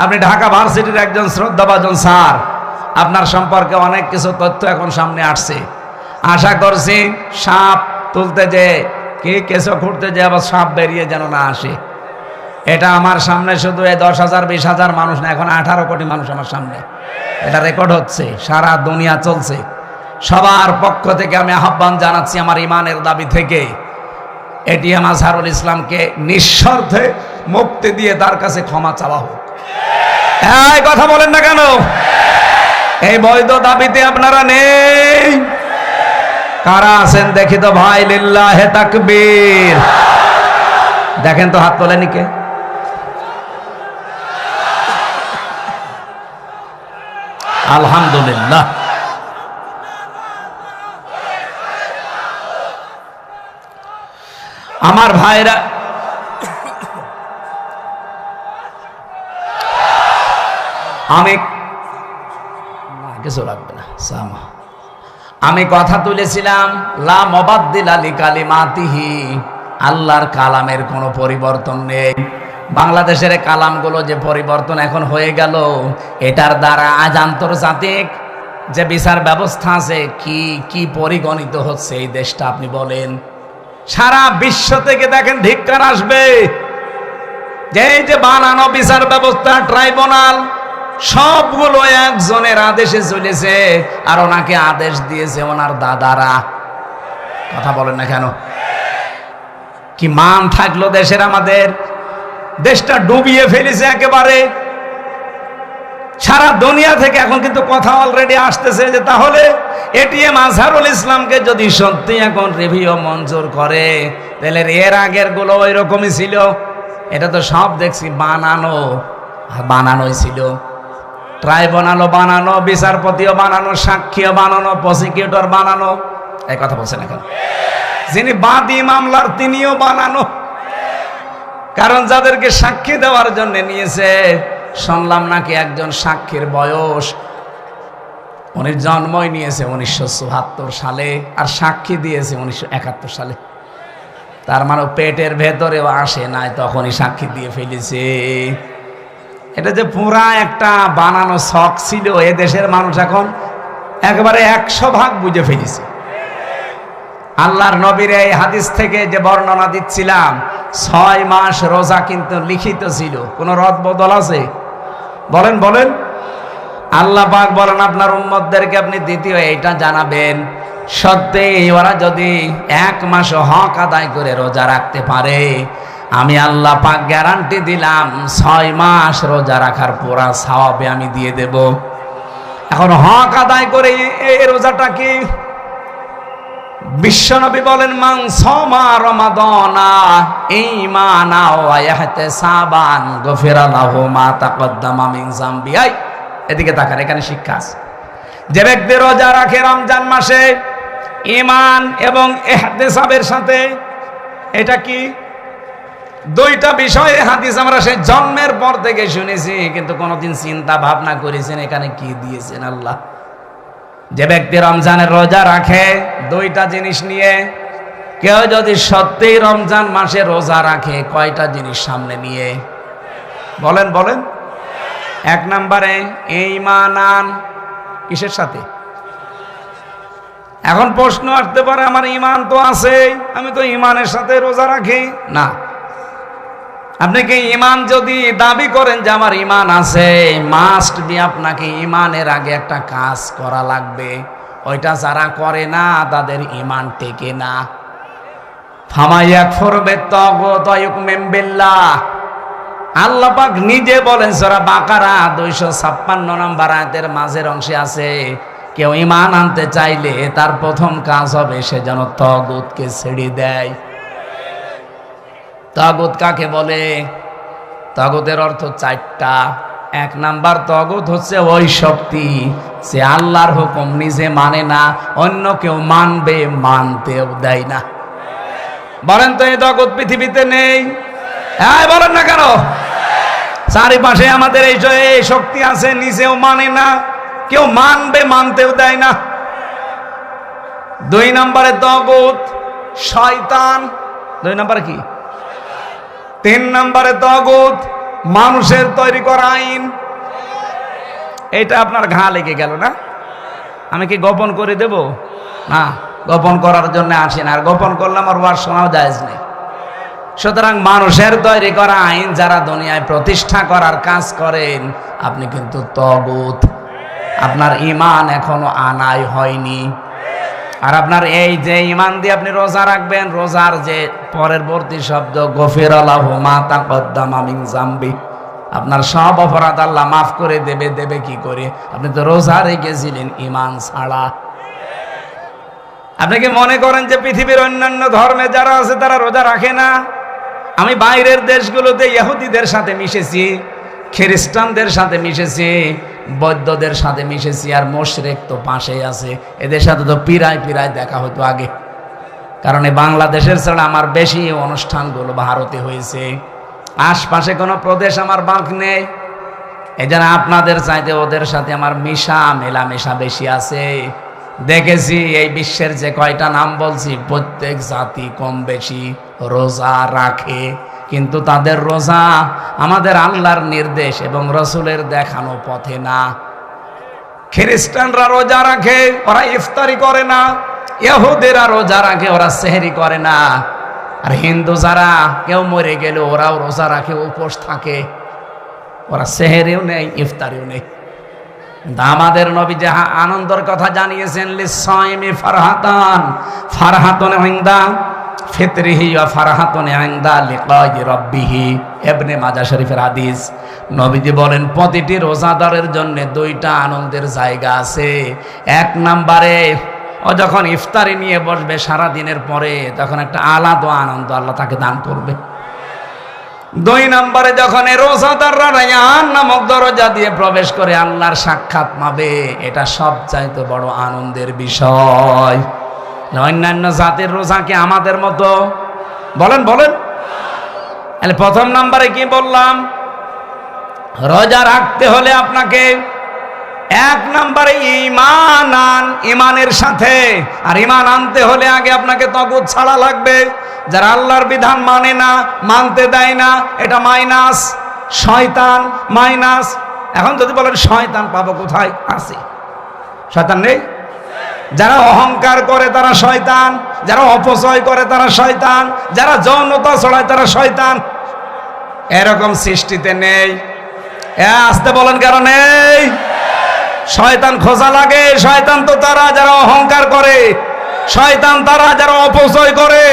আপনি ঢাকা ভার্সিটির একজন শ্রদ্ধাভাজন স্যার, আপনার সম্পর্কে অনেক কিছু তথ্য এখন সামনে আসছে। আশা করছি সাপ তুলতে যে কি কেঁচো খুঁড়তে যে আবার সাপ বেরিয়ে যেন না আসে। এটা আমার সামনে শুধু এই 10,000 20,000 মানুষ না, এখন 18 কোটি মানুষ আমার সামনে, এটা রেকর্ড হচ্ছে, সারা দুনিয়া চলছে। সবার পক্ষ থেকে আমি আহ্বান জানাচ্ছি আমার ইমানের দাবি থেকে, এটিএম আজহারুল ইসলামকে নিঃশর্তে মুক্তি দিয়ে তার কাছে ক্ষমা চাওয়া হোক। এই কথা বলেন না কেন? এই বৈধ দাবিতে আপনারা নেই? কারা আছেন দেখি তো ভাই? লিল্লাহে তাকবীর। দেখেন তো হাত তোলেনি কে? আলহামদুলিল্লাহ। আমার ভাইরা, আমি কিছু লাগবে না, আমি কথা তুলেছিলাম লা মুবাদদিলা লিকালিমাতিহি, আল্লাহর কালামের কোনো পরিবর্তন নেই। বাংলাদেশের কালামগুলো যে পরিবর্তন এখন হয়ে গেল, এটার দ্বারা আজ আন্তর্জাতিক যে বিচার ব্যবস্থা আছে কি কি পরিগণিত হচ্ছে এই দেশটা আপনি বলেন। সারা বিশ্ব থেকে দেখেন ধিক্কার আসবে যে এই যে বানানো বিচার ব্যবস্থা, ট্রাইব্যুনাল, সবগুলো একজনের আদেশে চলেছে, আর ওনাকে আদেশ দিয়েছে ওনার দাদারা। কথা বলেন না কেন? কি মান থাকলো দেশের? আমাদের দেশটা ডুবিয়ে ফেলেছে একেবারে। সারা দুনিয়া থেকে এখন কিন্তু কথা অলরেডি আসতেছে যে তাহলে এটিএম আজহারুল ইসলামকে যদি সত্যি এখন রিভিউ মঞ্জুর করে, তাহলে এর আগের গুলো ওই রকমই ছিল। এটা তো সব দেখছি বানানোই ছিল। ট্রাইব্যুনালও বানানো, বিচারপতিও বানানো, সাক্ষীও বানানো, প্রসিকিউটর বানানো। এই কথা বলছেন এখন যিনি বাদী মামলার তিনিও বানানো। কারণ যাদেরকে সাক্ষী দেওয়ার জন্য নিয়েছে, শুনলাম নাকি একজন সাক্ষীর বয়স, উনি জন্মই নিয়েছে 1974 সালে আর সাক্ষী দিয়েছে 1971 সালে। তার মানে পেটের ভেতরেও আসে নাই, তখনই সাক্ষী দিয়ে ফেলেছে। এটা যে পুরা একটা বানানো শখ ছিল, এ দেশের মানুষ এখন একেবারে 100 ভাগ বুঝে ফেলেছে। আল্লাহর নবীর এই হাদিস থেকে যে বর্ণনা দিচ্ছিলাম, 6 মাস রোজা কিন্তু লিখিত ছিল। কোন রদ বদল আছে? বলেন বলেন। আল্লাহ পাক বলেন আপনার উম্মতদেরকে আপনি দ্বিতীয় এইটা জানাবেন, সত্যি ওরা যদি 1 মাস হক আদায় করে রোজা রাখতে পারে, আমি আল্লাহ পাক গ্যারান্টি দিলাম 6 মাস রোজা রাখার পুরা সওয়াবে আমি দিয়ে দেব। এখন হক আদায় করে এই রোজাটা কি? বিশ্বনবী বলেন মান সামা রমাদানা ঈমানা ওয়া ইহতিসাবান গফিরা লাহু মা তাকদ্দামা মিন যামবি। এদিকে তাকান, এখানে শিক্ষা আছে। যে ব্যক্তি রোজা রাখে রমজান মাসে ঈমান এবং ইহতিসাবের সাথে, এটা কি? দুইটা বিষয়ে হাদিস আমরা সেই জন্মের পর থেকে শুনেছি, কিন্তু কোনোদিন চিন্তা ভাবনা করেছেন এখানে কি দিয়েছেন আল্লাহ। যে ব্যক্তি রমজানের রোজা রাখে দুইটা জিনিস নিয়ে, কেউ যদি সত্যিই রমজান মাসে রোজা রাখে, কয়টা জিনিস সামনে নিয়ে? বলেন বলেন। 1 নম্বরে ঈমানান, কিসের সাথে? এখন প্রশ্ন আসতে পারে আমার ঈমান তো আছে, আমি তো ঈমানের সাথে রোজা রাখি না। আপনি কি ঈমান যদি দাবি করেন যে আমার ঈমান আছে, মাস্ট বি আপনাকে ঈমানের আগে একটা কাজ করা লাগবে। ওইটা যারা করে না তাদের ঈমান টেকে না। ফামায়াকফুর বিত্তাগুত ওয়া ইউমিন বিল্লাহ, আল্লাহ পাক নিজে বলেন সূরা বাকারা 256 নম্বর আয়াতের মাঝের অংশে আছে, কেউ ঈমান আনতে চাইলে তার প্রথম কাজ হবে সে যেন তাগুতকে ছেড়ে দেয়। তাগুত কাকে বলে? তাগুতের অর্থ 4টা। 1 নাম্বার তাগুত হচ্ছে ওই শক্তি যে আল্লাহর হুকুম নিজে মানে না, অন্য কেউ মানবে মানতেও দেয় না। বলেন তো এই তাগুত পৃথিবীতে নেই? হ্যাঁ বলেন না কেন? চারিপাশে আমাদের এই শক্তি আছে, নিজেও মানে না, কেউ মানবে মানতেও দেয় না। 2 নম্বরে তাগুত শয়তান। 2 নম্বরে কি? 3 নম্বরে তাগুত মানুষের তৈরি করা আইন। এটা আপনার ঘা লেগে গেল না? আমি কি গোপন করে দেব? না, গোপন করার জন্য আসি না, আর গোপন করলে আমার ওয়াজ শোনাও জায়েজ নেই। সুতরাং মানুষের তৈরি করা আইন যারা দুনিয়ায় প্রতিষ্ঠা করার কাজ করেন, আপনি কিন্তু তাগুত। আপনার ঈমান এখনো আনাই হয়নি। আর আপনার এই যে ঈমান দিয়ে আপনি রোজা রাখবেন, রোজার যে পরবর্তী শব্দ গফিরালাহু মা তাকদ্দামা মিন যামবি, আপনার সব অপরাধ আল্লাহ মাফ করে দেবে। দেবে কি করে? আপনি তো রোজা রেখেছিলেন ঈমান ছাড়া। আপনি কি মনে করেন যে পৃথিবীর অন্যান্য ধর্মে যারা আছে তারা রোজা রাখে না? আমি বাইরের দেশগুলোতে ইহুদিদের সাথে মিশেছি, খ্রিস্টানদের সাথে মিশেছি, বৌদ্ধদের সাথে মিশেছি, আর মুশরিক তো পাশেই আছে। এদের সাথে তো পিরায় পিরায় দেখা হতো আগে, কারণ এই বাংলাদেশের ছাড়া আমার বেশি অনুষ্ঠানগুলো ভারতে হয়েছে। আশপাশে কোনো প্রদেশ আমার বাঁক নেই। এই জন্য আপনাদের চাইতে ওদের সাথে আমার মেলামেশা বেশি আছে। দেখেছি এই বিশ্বের যে কয়টা নাম বলছি, প্রত্যেক জাতি কম বেশি রোজা রাখে, কিন্তু তাদের রোজা আমাদের আল্লাহর নির্দেশ এবং রসুলের দেখানো পথে না। খ্রিস্টানরা রোজা রাখে, ওরা ইফতারি করে না। ইহুদিরা রোজা রাখে, ওরা সেহরি করে না। আর হিন্দু যারা কেউ মরে গেল ওরাও রোজা রাখে, উপোস থাকে, ওরা সেহরিও নেই, ইফতারিও নেই। আমাদের নবী যে আনন্দের কথা জানিয়েছেন, লিসাইমি ফারহাতান, ফারহাতুন ইনদা ফিতরিহি ওয়া ফারহাতুন ইনদা লিকাই রাব্বিহি, ইবনে মাজাহ শরীফের হাদিস। নবীজি বলেন প্রতিটি রোজাদারের জন্য দুইটা আনন্দের জায়গা আছে। এক নম্বরে ও যখন ইফতারি নিয়ে বসবে সারা দিনের পরে, তখন একটা আলাদা আনন্দ আল্লাহ তাকে দান করবে। দুই নম্বরে যখন এই রোজাদাররা রায়্যান নামক দরজা দিয়ে প্রবেশ করে আল্লাহর সাক্ষাৎ পাবে, এটা সবচাইতে বড় আনন্দের বিষয়। অন্যান্য জাতির রোজা কি আমাদের মতো? বলেন বলেন। তাহলে প্রথম নম্বরে কি বললাম? রোজা রাখতে হলে আপনাকে এক নম্বরে ঈমান আন, ঈমানের সাথে। আর ঈমান আনতে হলে আগে আপনাকে তাগুত ছাড়া লাগবে। যারা আল্লাহর বিধান মানে না, মানতে দেয় না, এটা মাইনাস, শয়তান মাইনাস। এখন যদি বলেন শয়তান পাবো কোথায়? আছে, শয়তান নেই? যারা অহংকার করে তারা শয়তান, যারা অপচয় করে তারা শয়তান, যারা যৌনতা ছড়ায় তারা শয়তান। এরকম সৃষ্টিতে নেই। আসতে বলেন কেন নেই? শয়তান খোঁজা লাগে। শয়তান তো তারা যারা অহংকার করে, শয়তান তারা যারা অপচয় করে,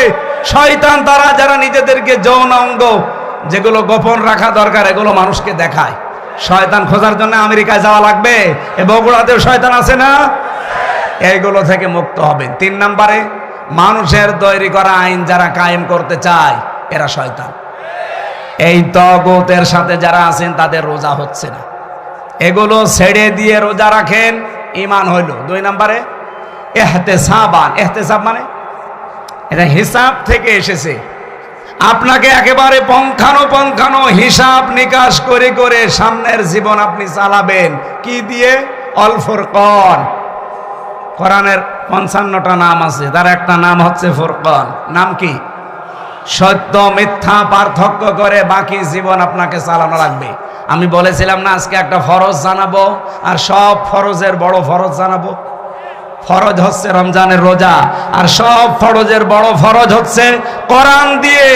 শয়তান তারা যারা নিজেদেরকে যৌন অঙ্গ যেগুলো গোপন রাখা দরকার এগুলো মানুষকে দেখায়। শয়তান খোঁজার জন্য আমেরিকায় যাওয়া লাগবে? এ বগুড়াতেও শয়তান আছে না? এইগুলো থেকে মুক্ত হবে। তিন নম্বরে মানুষের তৈরি করা আইন যারা কায়েম করতে চায় এরা শয়তান। এই তাগুতের সাথে যারা আছেন তাদের রোজা হচ্ছে না, এগুলো ছেড়ে দিয়ে রোজা রাখেন, ঈমান হইল। দুই নম্বরে ইহতিসাবান, ইহতিসাব মানে এটা হিসাব থেকে এসেছে। আপনাকে একেবারে পঙ্খানো হিসাব নিকাশ করে করে সামনের জীবন আপনি চালাবেন। কি দিয়ে? অল ফুরকান। কোরআনের 55টা নাম আছে, তার একটা নাম হচ্ছে ফুরকান। নাম কি? সত্য মিথ্যা পার্থক্য করে বাকি জীবন আপনাকে চালানো লাগবে। আমি বলেছিলাম না আজকে একটা ফরজ জানাবো, আর সব ফরজের বড় ফরজ জানাবো। ফরজ হচ্ছে রমজানের রোজা, আর সব ফরজের বড় ফরজ হচ্ছে কোরআন দিয়ে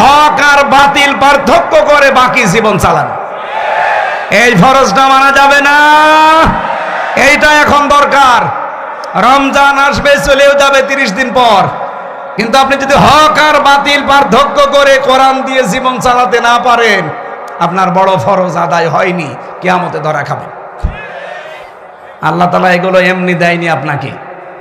হক আর বাতিল পার্থক্য করে বাকি জীবন চালানো। এই ফরজটা মানা যাবে না, এইটা এখন দরকার। রমজান আসবে, চলেও যাবে 30 দিন পর, কিন্তু আপনি যদি হক আর বাতিল পার্থক্য করে কোরআন দিয়ে জীবন চালাতে না পারেন, আপনার বড় ফরজ আদায় হয়নি, কিয়ামতে ধরা খাবেন। আল্লাহ তাআলা এগুলো এমনি দেয়নি আপনাকে।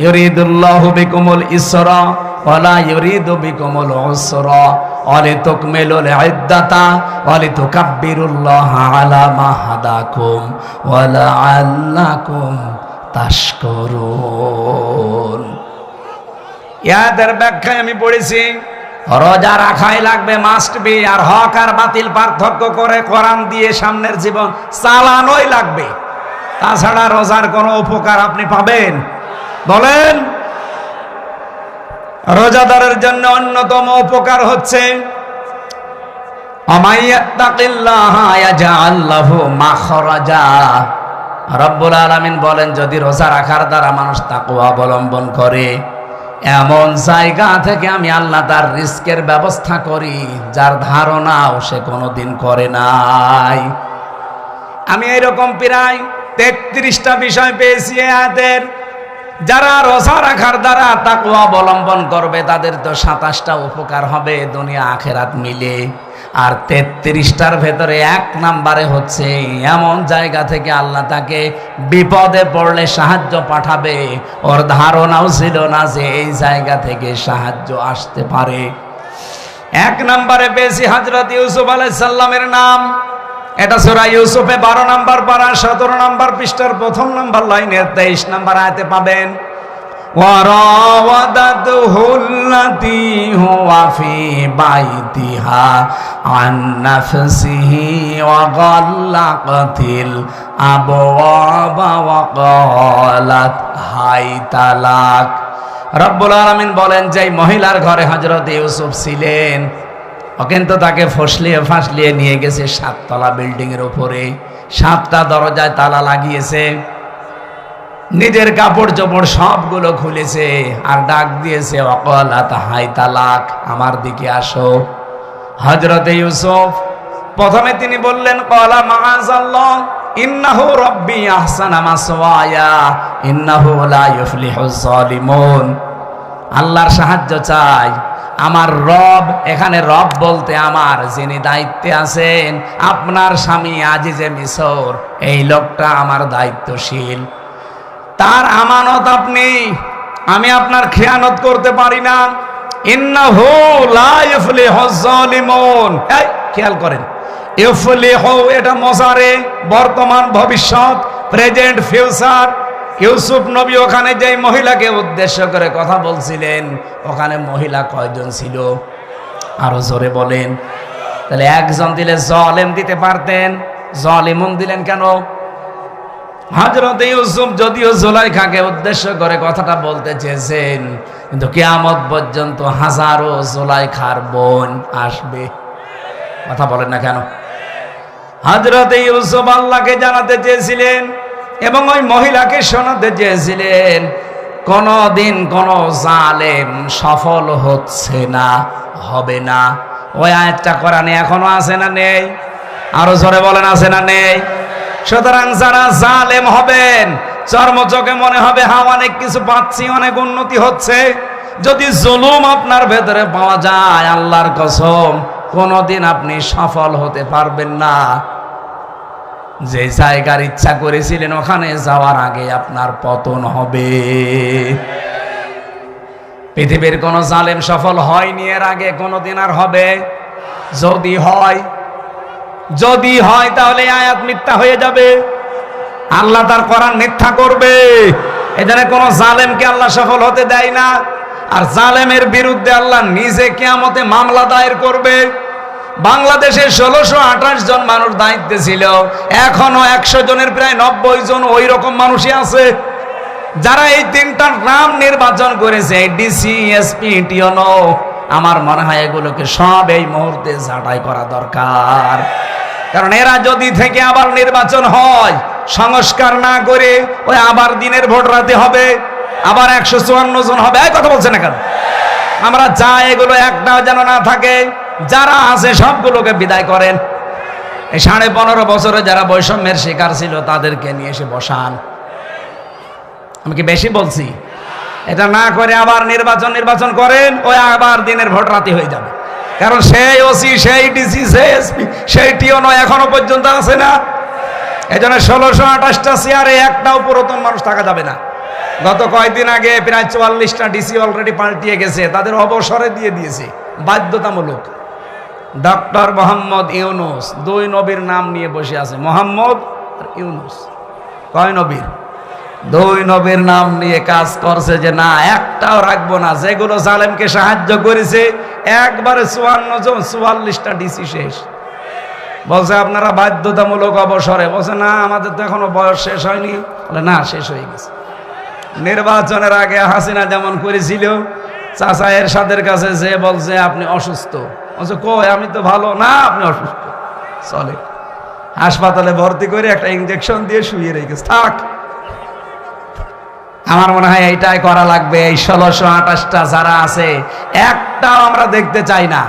ইউরিদুল্লাহু বিকুমুল ইসরা ওয়ালা ইউরিদু বিকুমুল উসরা ওয়ালিতুকমিলুল ইদ্দাতা ওয়ালিতুকাব্বিরুল্লাহা আলা মা হাদাকুম ওয়ালাআল্লাকুম তাশকুরুন। ইয়াদের ব্যাখ্যায় আমি পড়েছি রোজা রাখাই লাগবে, মাস্ট বি। আর হক আর বাতিল পার্থক্য করে কোরআন দিয়ে সামনের জীবন চালানোই লাগবে, তাছাড়া রোজার কোনো উপকার আপনি পাবেন? বলেন। রোজাদারের জন্য অন্যতম উপকার হচ্ছে আমাইয়াত্তাকিল্লাহা ইয়াজআল লাহু মাখরাজা। রব্বুল আলামিন বলেন যদি রোজা রাখার দ্বারা মানুষ তাকওয়া অবলম্বন করে, এমন জায়গা থেকে আমি আল্লাহ তার রিস্কের ব্যবস্থা করি যার ধারণাও সে কোনোদিন করে নাই। আমি এরকম প্রায় 33টা বিষয় পেয়েছি আয়াতের। যারা রোজা রাখার দ্বারা তাকওয়া অবলম্বন করবে তাদের তো 27টা উপকার হবে দুনিয়া আখেরাত মিলে। আর 33টার ভেতরে 1 নম্বরে হচ্ছে এমন জায়গা থেকে আল্লাহ তাকে বিপদে পড়লে সাহায্য পাঠাবে, ওর ধারণাও ছিল না যে এই জায়গা থেকে সাহায্য আসতে পারে। 1 নম্বরে পেয়েছি হযরত ইউসুফ আলাইহিস সালামের নাম। এটা সূরা ইউসুফে 12 নম্বর পারা 17 নম্বর পৃষ্ঠার 1 নম্বর লাইনের 23 নম্বর আয়াতে পাবেন। ওয়ারাওয়াদাতুহু আল্লাতী হুয়া ফি বাইতিহা আন নাফসিহি ওয়া গাল্লাকাতিল আবওয়াবা ওয়া ক্বালাত হাইতা লাক। রব্বুল আলামিন বলেন যে মহিলার ঘরে হযরত ইউসুফ ছিলেন, ও কিন্তু তাকে ফাঁসলিয়ে নিয়ে গেছে 7 তলা বিল্ডিং এর উপরে, 7টা দরজায় তালা লাগিয়েছে, নিজের কাপড় চোপড় সবগুলো খুলেছে আর ডাক দিয়েছে ওয়াকালাত হাইতা লাক, আমার দিকে আসো। হযরত ইউসুফ প্রথমে তিনি বললেন ক্বালা মাআযাল্লাহ ইন্নাহু রাব্বি আহসানা মাসওয়ায়া ইন্নাহু লা ইউফলিহুজ জালিমুন। আল্লাহর সাহায্য চাই, আমার রব, এখানে রব বলতে আমার যিনি দায়িত্বে আছেন, আপনার স্বামী আজিজে মিসর, এই লোকটা আমার দায়িত্বশীল, তার আমানত আপনি, আমি আপনার খেয়ানত করতে পারি না। ইন্নাহু লা ইউফলিহুজ জালিমুন, এই খেয়াল করেন, ইউফলিহু এটা মজারে, বর্তমান ভবিষ্যৎ, প্রেজেন্ট ফিউচার। ইউসুফ নবী ওখানে যে মহিলাকে উদ্দেশ্য করে কথা বলছিলেন, ওখানে মহিলা কয়জন ছিল? আরো জোরে বলেন। তাহলে একজন দিলে জালেম দিতে পারতেন, জালিমুন দিলেন কেন? হযরত ইউসুফ যদিও জুলাইখাকে উদ্দেশ্য করে কথাটা বলতে চেয়েছেন, কিন্তু কিয়ামত পর্যন্ত হাজারো জুলাইখার বোন আসবে। কথা বলেন না কেন? হযরত ইউসুফ আল্লাহকে জানাতে চেয়েছিলেন এবং ওই মহিলাকে শোনাতে চেয়েছিলেন, কোনদিন কোন জালেম সফল হচ্ছে না, হবে না। ওই আয়াতটা কোরআনে এখনো আছে না নেই? আরো জোরে বলেন, আছে না নেই? সুতরাং যারা জালেম হবেন, চর্মচোখে মনে হবে হ্যাঁ অনেক কিছু পাচ্ছি, অনেক উন্নতি হচ্ছে, যদি জুলুম আপনার ভেতরে পাওয়া যায়, আল্লাহর কসম কোনদিন আপনি সফল হতে পারবেন না। যে জায়গার ইচ্ছা করেছিলেন ওখানে যাওয়ার আগে আপনার পতন হবে। পৃথিবীর কোন জালেম সফল হয়নি এর আগে, কোনদিন আর হবে? যদি হয় তাহলে আয়াত মিথ্যা হয়ে যাবে, আল্লাহ তার কোরআন মিথ্যা করবে। এখানে কোন জালেমকে আল্লাহ সফল হতে দেয় না। আর জালেমের বিরুদ্ধে আল্লাহ নিজে কিয়ামতে মামলা দায়ের করবে। বাংলাদেশে 1628 জন মানুষ দায়িত্বে ছিল, এখনো 100 জনের প্রায় 90 জন ওই রকম মানুষই আছে, যারা এই 3টার নাম নির্বাচন করেছে, ডিসি, এসপি, টিওনো। আমার মনে হয় এগুলোকে সব এই মুহূর্তে ঝাঁটাই করা দরকার। কারণ এরা যদি থেকে আবার নির্বাচন হয়, সংস্কার না করে ওই আবার দিনের ভোট রাতে হবে, আবার 154 জন হবে। এই কথা বলছে না কেন? আমরা চাই এগুলো একটাও যেন না থাকে, যারা আছে সবগুলোকে বিদায় করেন। এই 15.5 বছরে যারা বৈষম্যের শিকার ছিল তাদেরকে নিয়ে এসে বসান। আমি কি বেশি বলছি? এটা না করে আবার নির্বাচন করেন, ওই আবার দিনের ভোট রাতে হয়ে যাবে। কারণ সেই ওসি, সেই ডিসি, সেই এসপি, সেই টিওনো এখনো পর্যন্ত আছে না। এই জন্য 1628টা চেয়ারে একটাও পুরাতন মানুষ থাকা যাবে না। গত কয়েকদিন আগে প্রায় 44টা ডিসি অলরেডি পাল্টিয়ে গেছে, তাদের অবসরে দিয়ে দিয়েছে বাধ্যতামূলক। ডক্টর মোহাম্মদ ইউনুস 2 নবীর নাম নিয়ে বসে আছে, মোহাম্মদ আর ইউনুস। কয় নবীর? 2 নবীর নাম নিয়ে কাজ করছে যে না একটাও রাখবো না। যেগুলো জালেমকে সাহায্য করেছে একবারে 54 জন, 44টা ডিসি শেষ। বলছে আপনারা বাধ্যতামূলক অবসরে। বলছে না আমাদের তো এখনো বয়স শেষ হয়নি। বলে না, শেষ হয়ে গেছে। নির্বাচনের আগে হাসিনা যেমন করেছিল, চাচা এরশাদের কাছে যে বলছে আপনি অসুস্থ, বলছে কই আমি তো ভালো। না আপনি অসুস্থ, চলে হাসপাতালে ভর্তি করে একটা ইনজেকশন দিয়ে শুয়ে রেখেছে, থাক। আমার মনে হয় এইটাই করা লাগবে। এই 1628টা যারা আছে একটাও আমরা দেখতে চাই না।